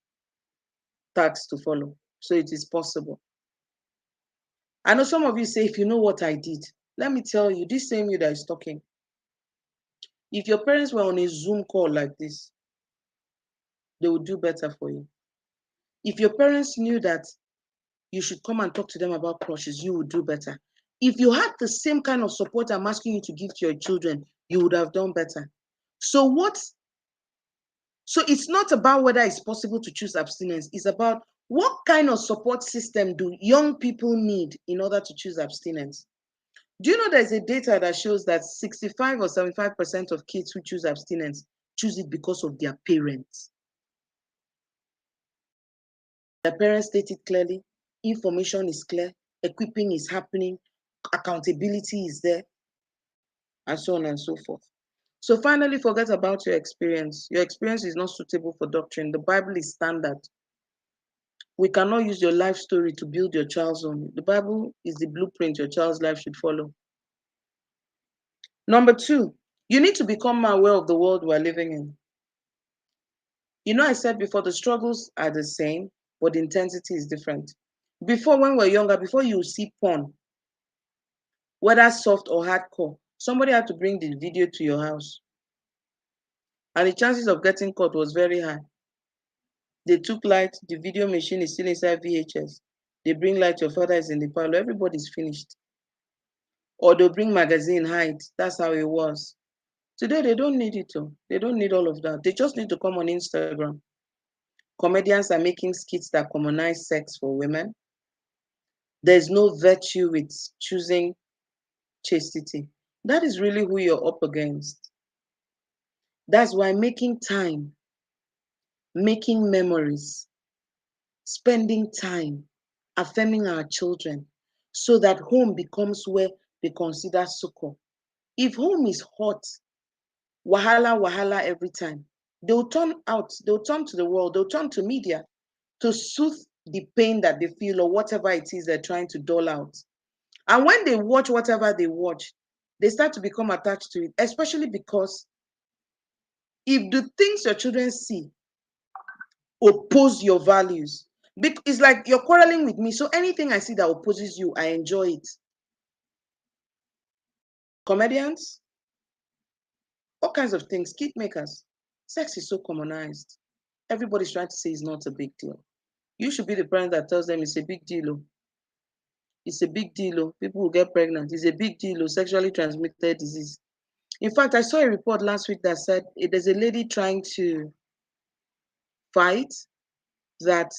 task to follow. So it is possible. I know some of you say, if you know what I did, let me tell you, this same you that is talking, if your parents were on a Zoom call like this, they would do better for you. If your parents knew that you should come and talk to them about crushes, you would do better. If you had the same kind of support I'm asking you to give to your children, you would have done better. So it's not about whether it's possible to choose abstinence. It's about what kind of support system do young people need in order to choose abstinence. Do you know there's a data that shows that 65 or 75% of kids who choose abstinence choose it because of their parents? Their parents state it clearly, information is clear, equipping is happening, accountability is there, and so on and so forth. So finally, forget about your experience. Your experience is not suitable for doctrine. The Bible is standard. We cannot use your life story to build your child's own. The Bible is the blueprint your child's life should follow. Number two, you need to become aware of the world we're living in. You know, I said before, the struggles are the same, but the intensity is different. Before, when we were younger, before you see porn, whether soft or hardcore, somebody had to bring the video to your house. And the chances of getting caught was very high. They took light, the video machine is still inside VHS. They bring light, your father is in the parlor, everybody's finished. Or they'll bring magazine, hide. That's how it was. Today, they don't need it. They don't need all of that. They just need to come on Instagram. Comedians are making skits that commonize sex for women. There's no virtue with choosing chastity. That is really who you're up against. That's why making time, making memories, spending time, affirming our children, so that home becomes where they consider succor. If home is hot, wahala, wahala every time, they'll turn to the world, they'll turn to media to soothe the pain that they feel or whatever it is they're trying to dull out. And when they watch whatever they watch, they start to become attached to it, especially because if the things your children see oppose your values, it's like you're quarreling with me. So anything I see that opposes you, I enjoy it. Comedians, all kinds of things, kid makers. Sex is so commonized. Everybody's trying to say it's not a big deal. You should be the parent that tells them it's a big deal. It's a big deal. People will get pregnant. It's a big deal. Sexually transmitted disease. In fact, I saw a report last week that said there's a lady trying to fight that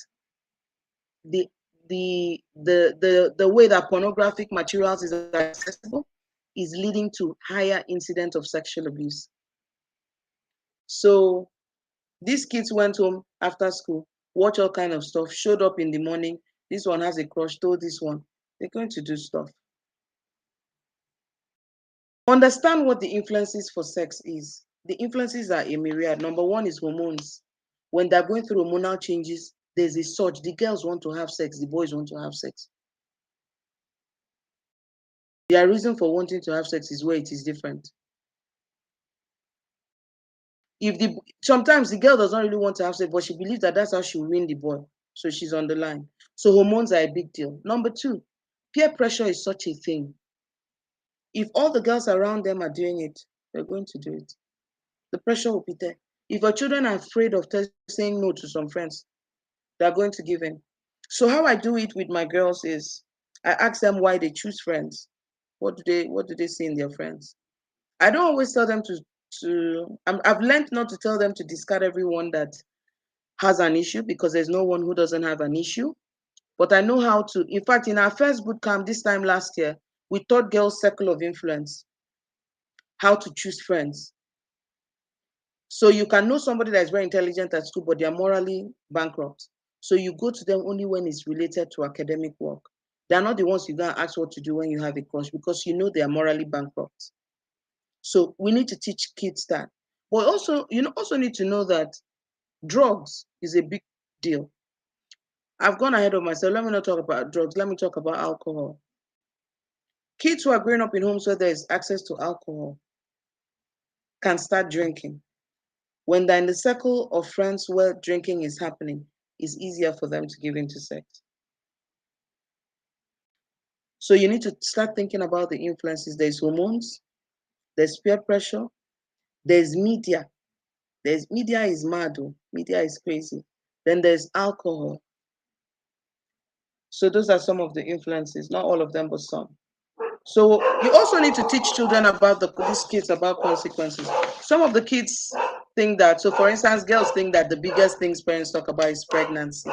the way that pornographic materials is accessible is leading to higher incident of sexual abuse. So these kids went home after school, watch all kind of stuff, showed up in the morning. This one has a crush, told this one. They're going to do stuff. Understand what the influences for sex is. The influences are a myriad. Number one is hormones. When they're going through hormonal changes, there's a surge. The girls want to have sex, the boys want to have sex. Their reason for wanting to have sex is where it is different. Sometimes the girl does not really want to have sex, but she believes that that's how she'll win the boy. So she's on the line. So hormones are a big deal. Number two, peer pressure is such a thing. If all the girls around them are doing it, they're going to do it. The pressure will be there. If your children are afraid of saying no to some friends, they're going to give in. So how I do it with my girls is I ask them why they choose friends. What do they see in their friends? I don't always tell them I've learned not to tell them to discard everyone that has an issue, because there's no one who doesn't have an issue. But I know how to. In fact, in our first boot camp this time last year, we taught girls circle of influence, how to choose friends. So you can know somebody that is very intelligent at school, but they are morally bankrupt. So you go to them only when it's related to academic work. They're not the ones you go and ask what to do when you have a crush, because you know they are morally bankrupt. So we need to teach kids that. But also, you also need to know that drugs is a big deal. I've gone ahead of myself. Let me not talk about drugs. Let me talk about alcohol. Kids who are growing up in homes where there is access to alcohol can start drinking. When they're in the circle of friends where drinking is happening, it's easier for them to give into sex. So you need to start thinking about the influences. There's hormones, there's peer pressure, there's media. Media is mad, media is crazy. Then there's alcohol. So those are some of the influences, not all of them, but some. So you also need to teach children about these kids about consequences. Some of the kids think that, so for instance, girls think that the biggest things parents talk about is pregnancy.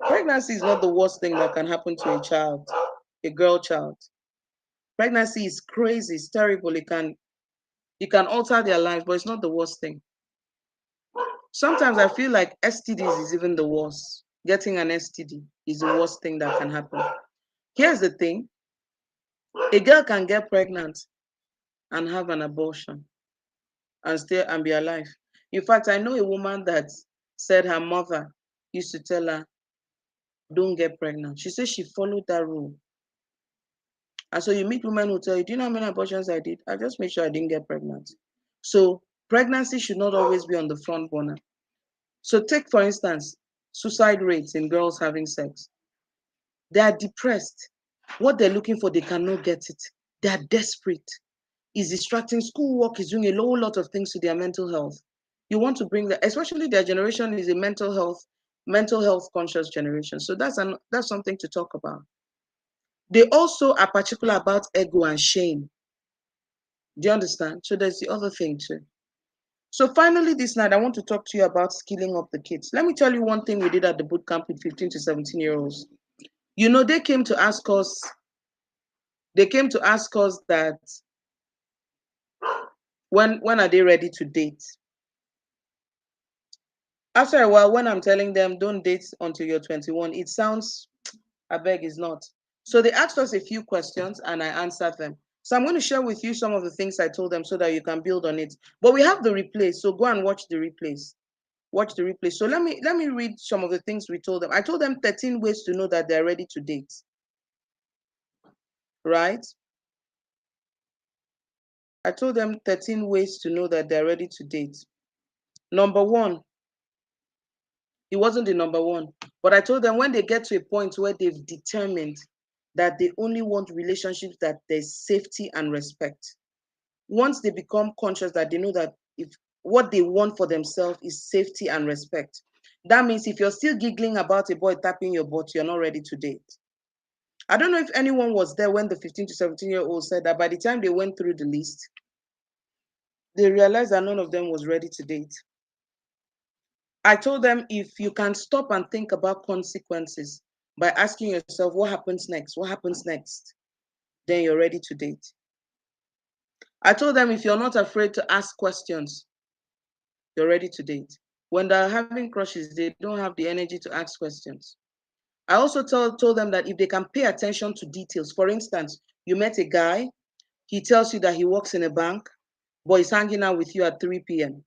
Pregnancy is not the worst thing that can happen to a child, a girl child. Pregnancy is crazy, it's terrible. It can alter their lives, but it's not the worst thing. Sometimes I feel like STDs is even the worst. Getting an STD is the worst thing that can happen. Here's the thing. A girl can get pregnant and have an abortion and stay and be alive. In fact, I know a woman that said her mother used to tell her, don't get pregnant. She said she followed that rule. And so you meet women who tell you, do you know how many abortions I did? I just made sure I didn't get pregnant. So pregnancy should not always be on the front burner. So take, for instance, suicide rates in girls having sex. They are depressed. What they're looking for, they cannot get it. They are desperate. It's distracting. Schoolwork is doing a whole lot of things to their mental health. You want to bring that, especially their generation is a mental health conscious generation. So that's something to talk about. They also are particular about ego and shame. Do you understand? So there's the other thing too. So finally this night, I want to talk to you about skilling up the kids. Let me tell you one thing we did at the boot camp with 15 to 17-year-olds. You know, they came to ask us that when are they ready to date? After a while, when I'm telling them don't date until you're 21, it sounds, I beg, is not. So they asked us a few questions and I answered them. So I'm going to share with you some of the things I told them so that you can build on it. But we have the replays, so go and watch the replays. Watch the replay. So let me read some of the things we told them. I told them 13 ways to know that they're ready to date. Right? I told them 13 ways to know that they're ready to date. Number one, it wasn't the number one, but I told them when they get to a point where they've determined that they only want relationships that there's safety and respect. Once they become conscious that they know that if what they want for themselves is safety and respect, that means if you're still giggling about a boy tapping your butt, you're not ready to date. I don't know if anyone was there when the 15 to 17-year-old said that by the time they went through the list, they realized that none of them was ready to date. I told them if you can stop and think about consequences by asking yourself, what happens next? What happens next? Then you're ready to date. I told them if you're not afraid to ask questions, you're ready to date. When they're having crushes, they don't have the energy to ask questions. I also told them that if they can pay attention to details, for instance, you met a guy, he tells you that he works in a bank, but he's hanging out with you at 3 p.m.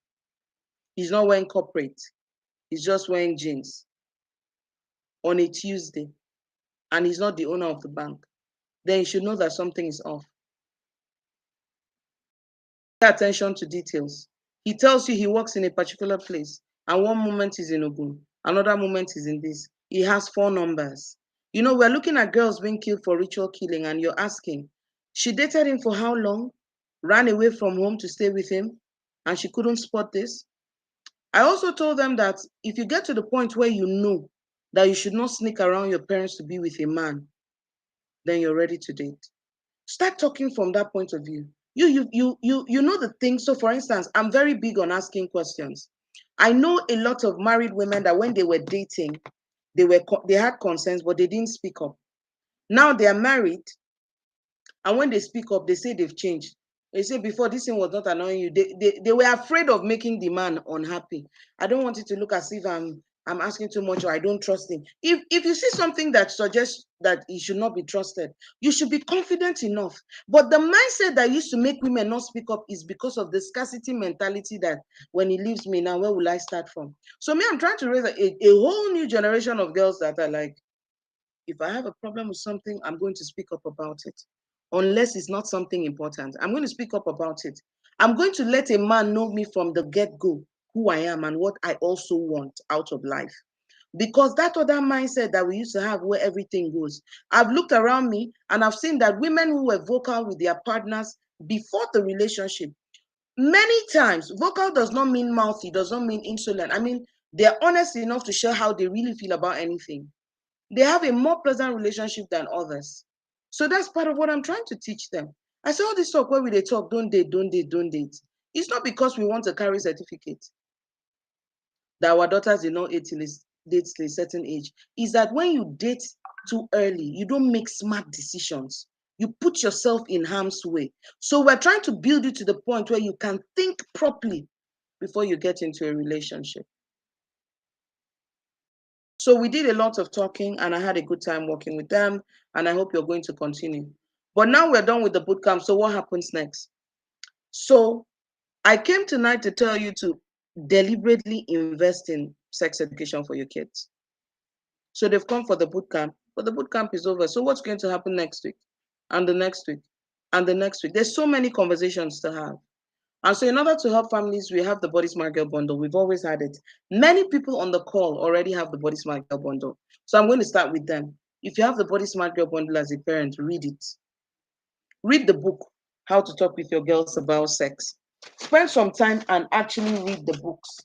He's not wearing corporate. He's just wearing jeans on a Tuesday, and he's not the owner of the bank. Then you should know that something is off. Pay attention to details. He tells you he works in a particular place, and one moment he's in Ogun, another moment he's in this. He has 4 numbers. You know, we're looking at girls being killed for ritual killing, and you're asking, she dated him for how long? Ran away from home to stay with him, and she couldn't spot this? I also told them that if you get to the point where you know that you should not sneak around your parents to be with a man, then you're ready to date. Start talking from that point of view. You know the thing. So for instance, I'm very big on asking questions. I know a lot of married women that when they were dating, they had concerns, but they didn't speak up. Now they are married, and when they speak up, they say they've changed. They say before this thing was not annoying you. They were afraid of making the man unhappy. I don't want it to look as if I'm asking too much or I don't trust him. If you see something that suggests that he should not be trusted, you should be confident enough. But the mindset that used to make women not speak up is because of the scarcity mentality that when he leaves me now, where will I start from? So me, I'm trying to raise a whole new generation of girls that are like, if I have a problem with something, I'm going to speak up about it. Unless it's not something important, I'm going to speak up about it. I'm going to let a man know me from the get-go, who I am and what I also want out of life. Because that other mindset that we used to have where everything goes, I've looked around me and I've seen that women who were vocal with their partners before the relationship, many times, vocal does not mean mouthy, does not mean insolent. I mean, they're honest enough to share how they really feel about anything. They have a more pleasant relationship than others. So that's part of what I'm trying to teach them. I say all this talk where we they talk, don't date, don't date, don't date. It's not because we want to carry certificate that our daughters did not date till a certain age. Is that when you date too early, you don't make smart decisions. You put yourself in harm's way. So we're trying to build you to the point where you can think properly before you get into a relationship. So we did a lot of talking and I had a good time working with them, and I hope you're going to continue. But now we're done with the bootcamp. So what happens next? So I came tonight to tell you to deliberately invest in sex education for your kids. So they've come for the bootcamp, but the bootcamp is over. So what's going to happen next week? And the next week? And the next week? There's so many conversations to have. And so in order to help families, we have the Body Smart Girl bundle. We've always had it. Many people on the call already have the Body Smart Girl bundle. So I'm going to start with them. If you have the Body Smart Girl bundle as a parent, read it. Read the book, How to Talk with Your Girls About Sex. Spend some time and actually read the books.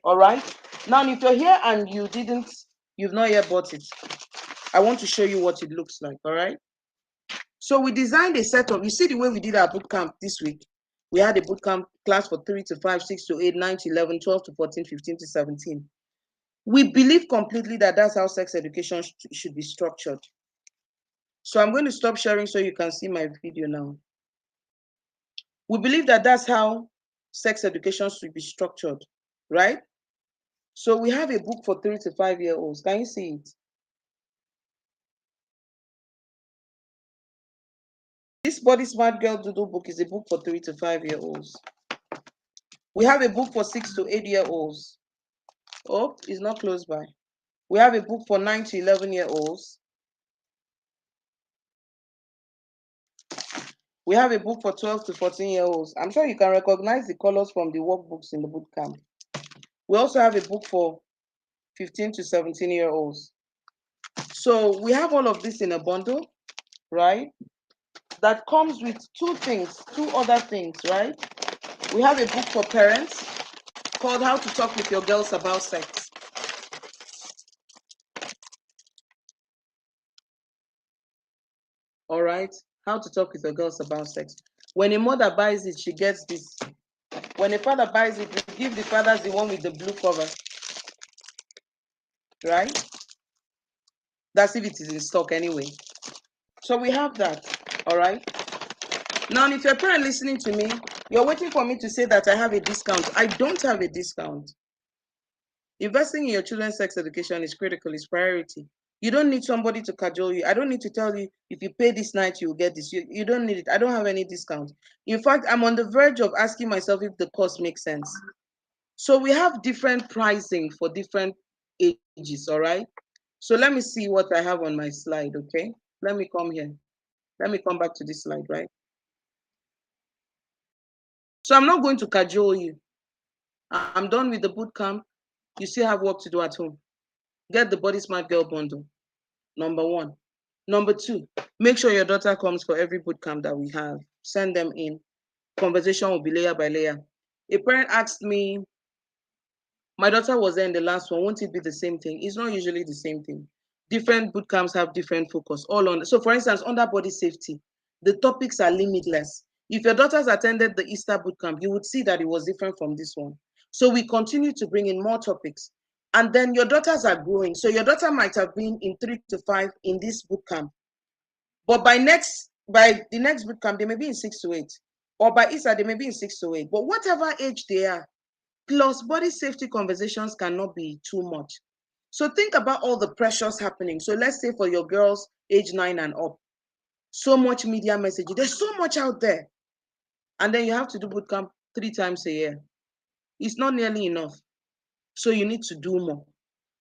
All right? Now, if you're here and you've not yet bought it, I want to show you what it looks like. All right? So we designed a set of, you see the way we did our boot camp this week. We had a boot camp class for 3 to 5, 6 to 8, 9 to 11, 12 to 14, 15 to 17. We believe completely that that's how sex education should be structured. So I'm going to stop sharing so you can see my video now. We believe that that's how sex education should be structured, right? So we have a book for 3 to 5-year-olds. Can you see it? This Body Smart Girl Doodle book is a book for 3 to 5-year-olds. We have a book for 6 to 8-year-olds. Oh, it's not close by. We have a book for 9 to 11-year-olds. We have a book for 12 to 14-year-olds. I'm sure you can recognize the colors from the workbooks in the boot camp. We also have a book for 15 to 17-year-olds. So we have all of this in a bundle, right? That comes with two other things, right? We have a book for parents called How to Talk with Your Girls About Sex. All right? How to Talk with Your Girls About Sex. When a mother buys it, she gets this. When a father buys it, we give the fathers the one with the blue cover. Right? That's if it is in stock anyway. So we have that. All right? Now, if you're a parent listening to me, you're waiting for me to say that I have a discount. I don't have a discount. Investing in your children's sex education is critical, it's priority. You don't need somebody to cajole you. I don't need to tell you, if you pay this night, you'll get this. You don't need it. I don't have any discount. In fact, I'm on the verge of asking myself if the cost makes sense. So we have different pricing for different ages, all right? So let me see what I have on my slide, okay? Let me come here. Let me come back to this slide, right? So I'm not going to cajole you. I'm done with the boot camp. You still have work to do at home. Get the Body Smart Girl bundle, number one. Number two, make sure your daughter comes for every boot camp that we have. Send them in. Conversation will be layer by layer. A parent asked me, my daughter was there in the last one, won't it be the same thing? It's not usually the same thing. Different boot camps have different focus. So for instance, under body safety, the topics are limitless. If your daughters attended the Easter boot camp, you would see that it was different from this one. So we continue to bring in more topics. And then your daughters are growing. So your daughter might have been in 3 to 5 in this boot camp. But by the next boot camp, they may be in 6 to 8. Or by Easter, they may be in 6 to 8. But whatever age they are, plus body safety conversations cannot be too much. So think about all the pressures happening. So let's say for your girls age 9 and up, so much media messaging. There's so much out there. And then you have to do bootcamp 3 times a year. It's not nearly enough. So you need to do more.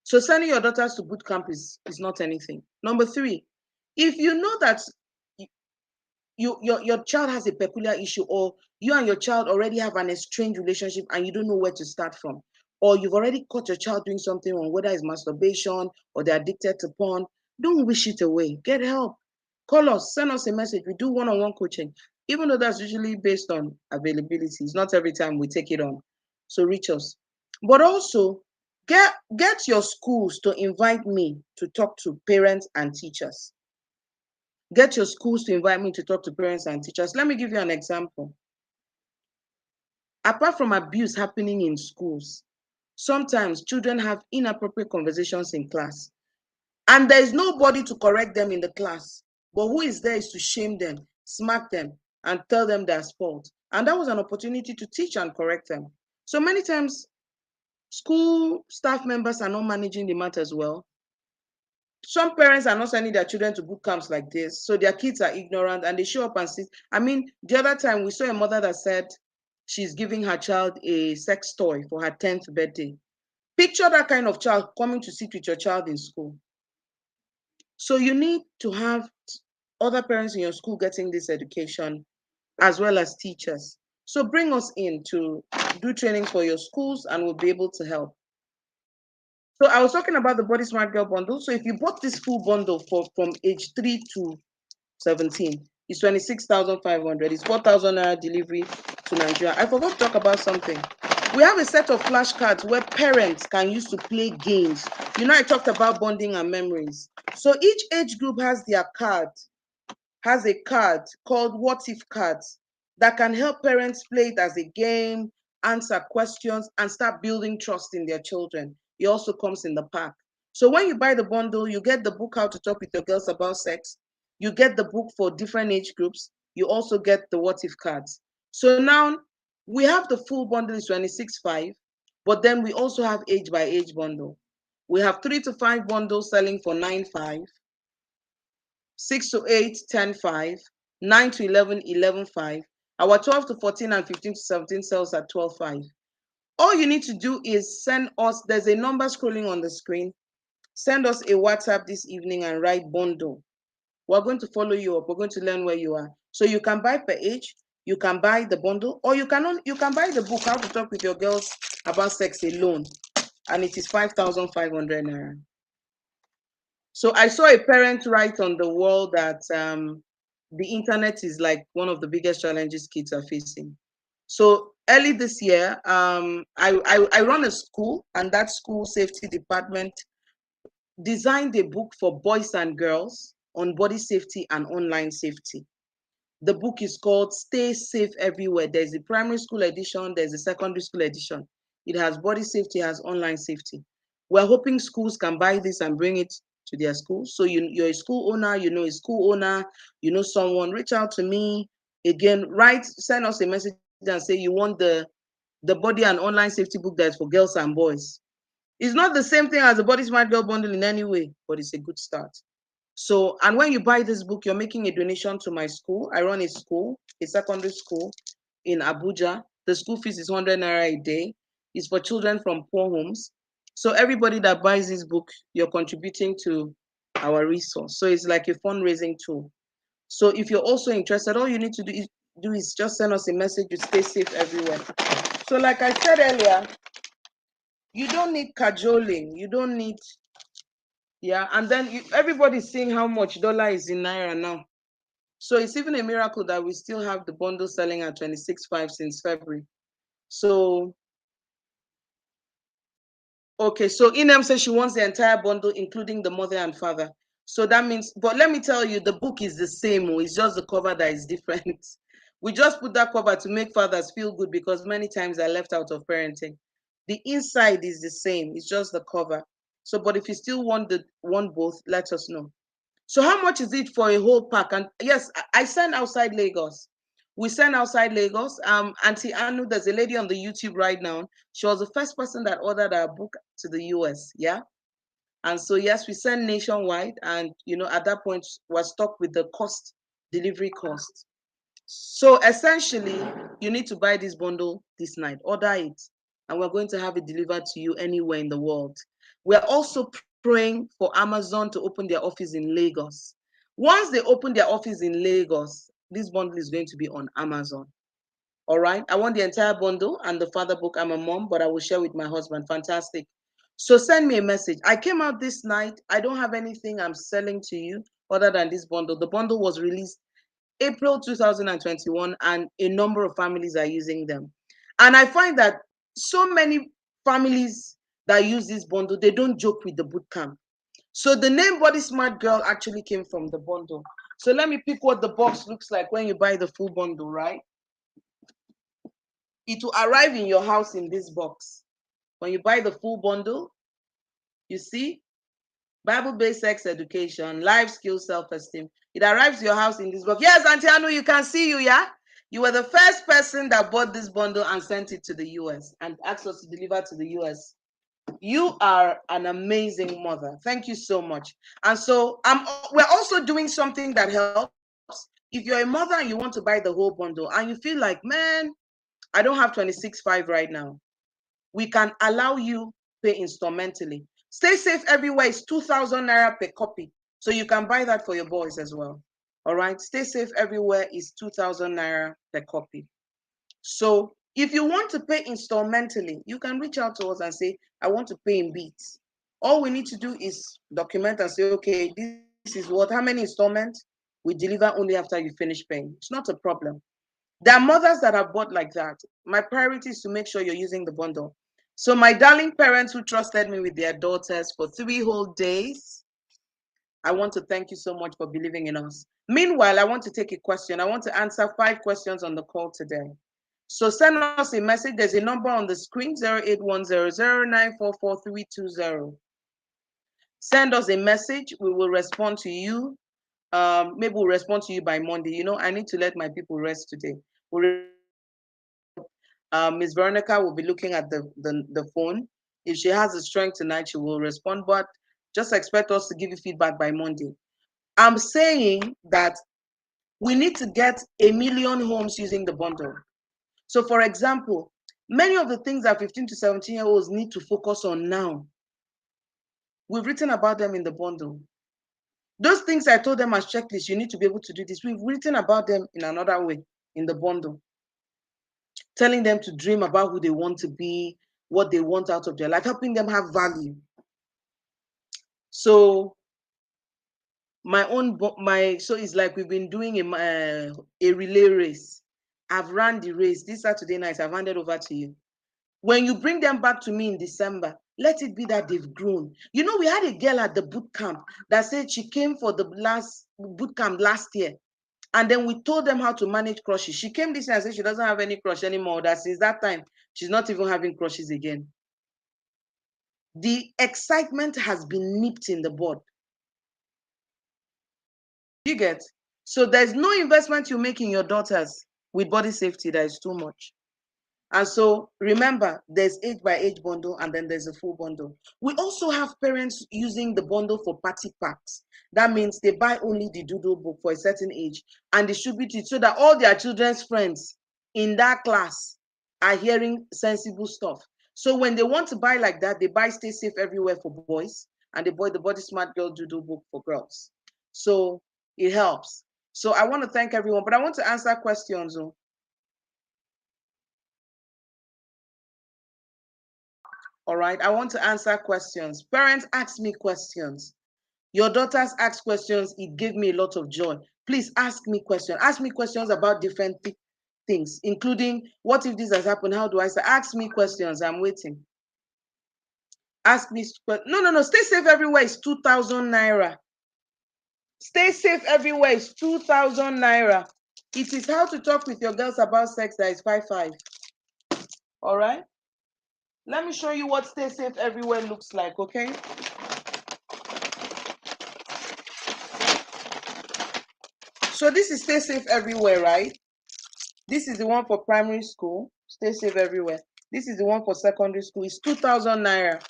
So sending your daughters to bootcamp is not anything. Number 3, if you know that your child has a peculiar issue, or you and your child already have an estranged relationship and you don't know where to start from, or you've already caught your child doing something wrong, whether it's masturbation or they're addicted to porn, don't wish it away. Get help. Call us, send us a message. We do one-on-one coaching, even though that's usually based on availability. It's not every time we take it on. So reach us. But also, get your schools to invite me to talk to parents and teachers. Get your schools to invite me to talk to parents and teachers. Let me give you an example. Apart from abuse happening in schools, sometimes children have inappropriate conversations in class, and there is nobody to correct them in the class. But who is there is to shame them, smack them, and tell them their fault. And that was an opportunity to teach and correct them. So many times, school staff members are not managing the matters well. Some parents are not sending their children to boot camps like this, so their kids are ignorant and they show up and sit. I mean, the other time we saw a mother that said she's giving her child a sex toy for her 10th birthday. Picture that kind of child coming to sit with your child in school. So you need to have other parents in your school getting this education, as well as teachers. So bring us in to do training for your schools and we'll be able to help. So I was talking about the Body Smart Girl bundle. So if you bought this full bundle from age 3 to 17, it's 26,500. It's 4,000 naira delivery to Nigeria. I forgot to talk about something. We have a set of flashcards where parents can use to play games. You know, I talked about bonding and memories. So each age group has their card, has a card called What If Cards that can help parents play it as a game, answer questions, and start building trust in their children. It also comes in the pack. So when you buy the bundle, you get the book How to Talk with Your Girls About Sex. You get the book for different age groups. You also get the What If cards. So now we have the full bundle is 26.5, but then we also have age by age bundle. We have 3 to 5 bundles selling for 9.5. 6 to 8, 10.5, 9 to 11, 11.5. Our 12 to 14 and 15 to 17 sells at 12.5. All you need to do is send us, there's a number scrolling on the screen. Send us a WhatsApp this evening and write bundle. We're going to follow you up. We're going to learn where you are. So you can buy per age, you can buy the bundle, or you can buy the book, How to Talk with Your Girls About Sex alone. And it is 5,500 naira. So I saw a parent write on the wall that the internet is like one of the biggest challenges kids are facing. So early this year, I run a school, and that school safety department designed a book for boys and girls on body safety and online safety. The book is called Stay Safe Everywhere. There's a primary school edition, there's a secondary school edition. It has body safety, it has online safety. We're hoping schools can buy this and bring it to their schools. So you're a school owner, you know a school owner, you know someone, reach out to me. Again, send us a message and say you want the body and online safety book that's for girls and boys. It's not the same thing as the Body Smart Girl bundle in any way, but it's a good start. So, and when you buy this book, you're making a donation to my school. I run a school, a secondary school in Abuja. The school fees is 100 naira a day. It's for children from poor homes. So everybody that buys this book, you're contributing to our resource. So it's like a fundraising tool. So if you're also interested, all you need to do is just send us a message. You stay safe everywhere. So like I said earlier, you don't need cajoling. You don't need, yeah. And then everybody's seeing how much dollar is in naira now. So it's even a miracle that we still have the bundle selling at 26.5 since February. So, okay, so Inem says she wants the entire bundle, including the mother and father. So that means, but let me tell you, the book is the same. It's just the cover that is different. We just put that cover to make fathers feel good because many times they're left out of parenting. The inside is the same. It's just the cover. So, but if you still want both, let us know. So how much is it for a whole pack? And yes, I send outside Lagos. We send outside Lagos. Auntie Anu, there's a lady on the YouTube right now. She was the first person that ordered our book to the US. Yeah. And so yes, we send nationwide. And at that point, we're stuck with the delivery cost. So essentially, you need to buy this bundle this night. Order it, and we're going to have it delivered to you anywhere in the world. We're also praying for Amazon to open their office in Lagos. Once they open their office in Lagos, this bundle is going to be on Amazon. All right. I want the entire bundle and the father book. I'm a mom, but I will share with my husband. Fantastic. So send me a message. I came out this night. I don't have anything I'm selling to you other than this bundle. The bundle was released April 2021, and a number of families are using them. And I find that so many families that use this bundle, they don't joke with the bootcamp. So the name Body Smart Girl actually came from the bundle. So let me pick what the box looks like when you buy the full bundle, right? It will arrive in your house in this box. When you buy the full bundle, you see, Bible-based sex education, life skills, self-esteem. It arrives to your house in this box. Yes, Auntie Anu, you can see you, yeah? You were the first person that bought this bundle and sent it to the US and asked us to deliver to the US. You are an amazing mother. Thank you so much. And so we're also doing something that helps. If you're a mother and you want to buy the whole bundle and you feel like, man, I don't have 26.5 right now, we can allow you pay instrumentally. Stay Safe Everywhere is 2,000 naira per copy. So you can buy that for your boys as well. All right. Stay Safe Everywhere is 2,000 naira per copy. So if you want to pay instrumentally, you can reach out to us and say, I want to pay in beats. All we need to do is document and say, okay, this is what, how many installments? We deliver only after you finish paying. It's not a problem. There are mothers that have bought like that. My priority is to make sure you're using the bundle. So my darling parents who trusted me with their daughters for 3 whole days, I want to thank you so much for believing in us. Meanwhile, I want to take a question. I want to answer 5 questions on the call today. So send us a message. There's a number on the screen, 081009444320. Send us a message. We will respond to you. Maybe we'll respond to you by Monday. You know, I need to let my people rest today. Ms. Veronica will be looking at the phone. If she has the strength tonight, she will respond. But just expect us to give you feedback by Monday. I'm saying that we need to get 1 million homes using the bundle. So for example, many of the things that 15 to 17-year-olds need to focus on now, we've written about them in the bundle. Those things I told them as checklists, you need to be able to do this. We've written about them in another way in the bundle, telling them to dream about who they want to be, what they want out of their life, helping them have value. So so it's like we've been doing a relay race. I've run the race. This Saturday night, I've handed over to you. When you bring them back to me in December, let it be that they've grown. You know, we had a girl at the boot camp that said she came for the last boot camp last year. And then we told them how to manage crushes. She came this year and said she doesn't have any crush anymore. That since that time, she's not even having crushes again. The excitement has been nipped in the bud. You get? So there's no investment you make in your daughters with body safety that is too much. And so remember, there's age by age bundle and then there's a full bundle. We also have parents using the bundle for party packs. That means they buy only the doodle book for a certain age and distribute it so that all their children's friends in that class are hearing sensible stuff. So when they want to buy like that, they buy Stay Safe Everywhere for boys and they buy the Body Smart Girl doodle book for girls. So it helps. So I want to thank everyone, but I want to answer questions. All right, I want to answer questions. Parents ask me questions. Your daughters ask questions. It gave me a lot of joy. Please ask me questions. Ask me questions about different things, including what if this has happened? How do I say? Ask me questions. I'm waiting. Ask me. No. Stay Safe Everywhere is 2,000 naira. Stay Safe Everywhere is 2,000 naira. It is how to talk with your girls about sex that is 5.5. All right. Let me show you what Stay Safe Everywhere looks like, okay? So this is Stay Safe Everywhere, right? This is the one for primary school. Stay Safe Everywhere. This is the one for secondary school. It's 2,000 naira.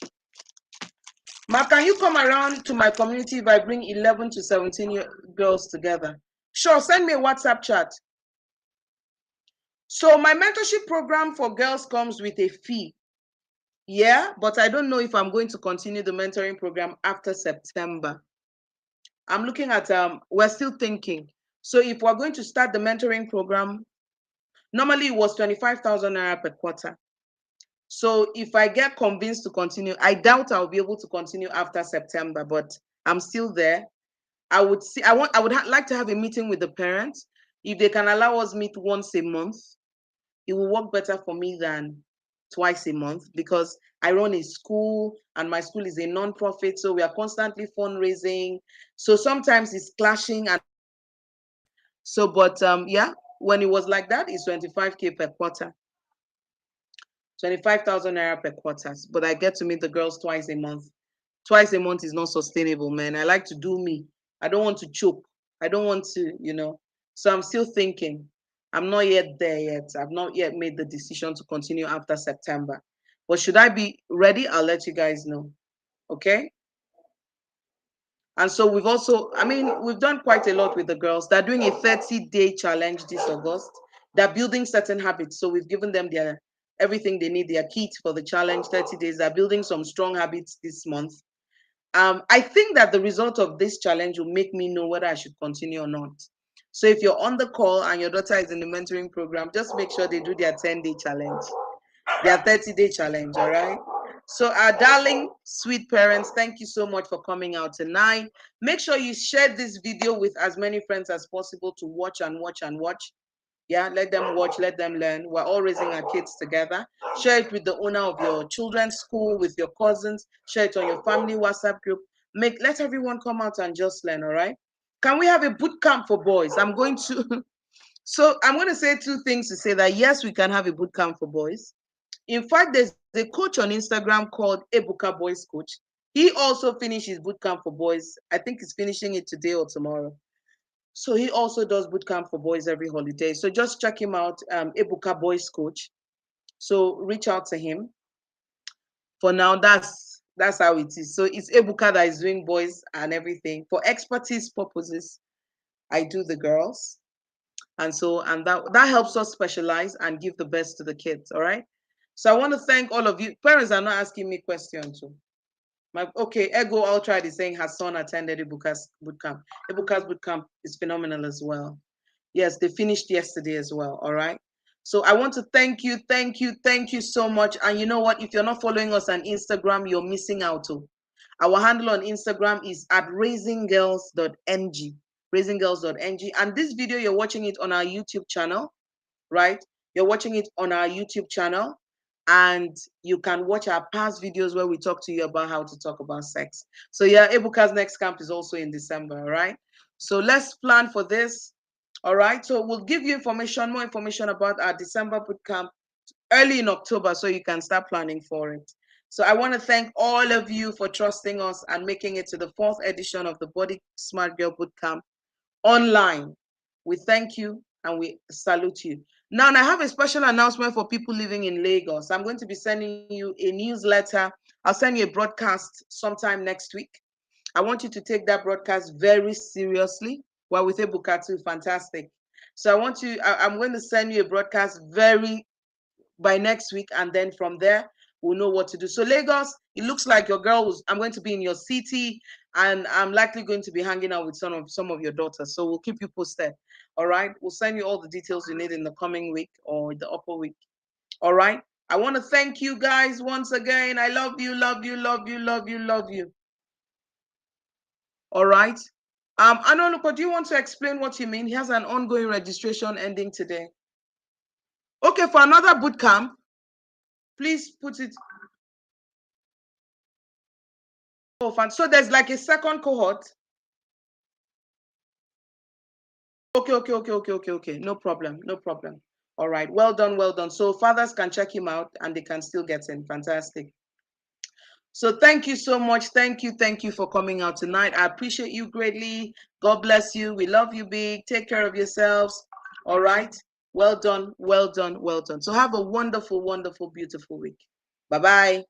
Ma, can you come around to my community if I bring 11 to 17 girls together? Sure, send me a WhatsApp chat. So my mentorship program for girls comes with a fee. Yeah, but I don't know if I'm going to continue the mentoring program after September. I'm looking at, we're still thinking. So if we're going to start the mentoring program, normally it was 25,000 naira per quarter. So if I get convinced to continue, I doubt I'll be able to continue after September, but I'm still there. I would like to have a meeting with the parents. If they can allow us meet once a month, it will work better for me than twice a month because I run a school and my school is a non-profit. So we are constantly fundraising. So sometimes it's clashing and So, but yeah, when it was like that, it's 25K per quarter, 25,000 naira per quarter. But I get to meet the girls twice a month. Twice a month is not sustainable, man. I like to do me. I don't want to choke. I don't want to, So I'm still thinking. I'm not yet there yet. I've not yet made the decision to continue after September. But should I be ready? I'll let you guys know. Okay? And so we've also, we've done quite a lot with the girls. They're doing a 30-day challenge this August. They're building certain habits. So we've given them their everything they need, their kit for the challenge, 30 days. They're building some strong habits this month. I think that the result of this challenge will make me know whether I should continue or not. So if you're on the call and your daughter is in the mentoring program, just make sure they do their 10-day challenge, their 30-day challenge, all right? So our darling, sweet parents, thank you so much for coming out tonight. Make sure you share this video with as many friends as possible to watch and watch and watch. Yeah, let them watch, let them learn. We're all raising our kids together. Share it with the owner of your children's school, with your cousins. Share it on your family WhatsApp group. Let everyone come out and just learn, all right? Can we have a boot camp for boys? I'm going to say two things to say that yes, we can have a boot camp for boys. In fact, there's a coach on Instagram called Ebuka Boys Coach. He also finished his boot camp for boys. I think he's finishing it today or tomorrow. So he also does bootcamp for boys every holiday. So just check him out, Ebuka Boys Coach. So reach out to him. For now, that's how it is. So it's Ebuka that is doing boys and everything. For expertise purposes, I do the girls. And that helps us specialize and give the best to the kids. All right. So I want to thank all of you. Parents are not asking me questions too. Okay, Ego Ultra is saying her son attended Ebuka's bootcamp. Ebuka's bootcamp is phenomenal as well. Yes, they finished yesterday as well. All right. So I want to thank you so much. And you know what? If you're not following us on Instagram, you're missing out too. Our handle on Instagram is at raisinggirls.ng. Raisinggirls.ng. And this video, you're watching it on our YouTube channel, right? You're watching it on our YouTube channel. And you can watch our past videos where we talk to you about how to talk about sex. So yeah, Ebuka's next camp is also in December, all right? So let's plan for this. All right, so we'll give you more information about our December bootcamp early in October so you can start planning for it. So I want to thank all of you for trusting us and making it to the 4th edition of the Body Smart Girl Bootcamp online. We thank you and we salute you. Now, I have a special announcement for people living in Lagos. I'm going to be sending you a newsletter. I'll send you a broadcast sometime next week. I want you to take that broadcast very seriously. Well, with Ebuka too, fantastic. So I'm going to send you a broadcast by next week, and then from there, we'll know what to do. So Lagos, it looks like I'm going to be in your city, and I'm likely going to be hanging out with some of your daughters. So we'll keep you posted. All right. We'll send you all the details you need in the coming week or the upper week. All right. I want to thank you guys once again. I love you, love you, love you, love you, love you. All right. Anonuko, do you want to explain what you mean? He has an ongoing registration ending today. Okay, for another boot camp, please put it. Oh, fine. So there's like a second cohort. Okay. No problem. All right. Well done. So fathers can check him out and they can still get in. Fantastic. So thank you so much. Thank you for coming out tonight. I appreciate you greatly. God bless you. We love you big. Take care of yourselves. All right. Well done. So have a wonderful, beautiful week. Bye-bye.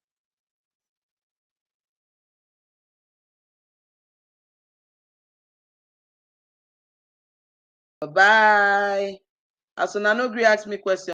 Bye-bye. As soon as nobody ask me question.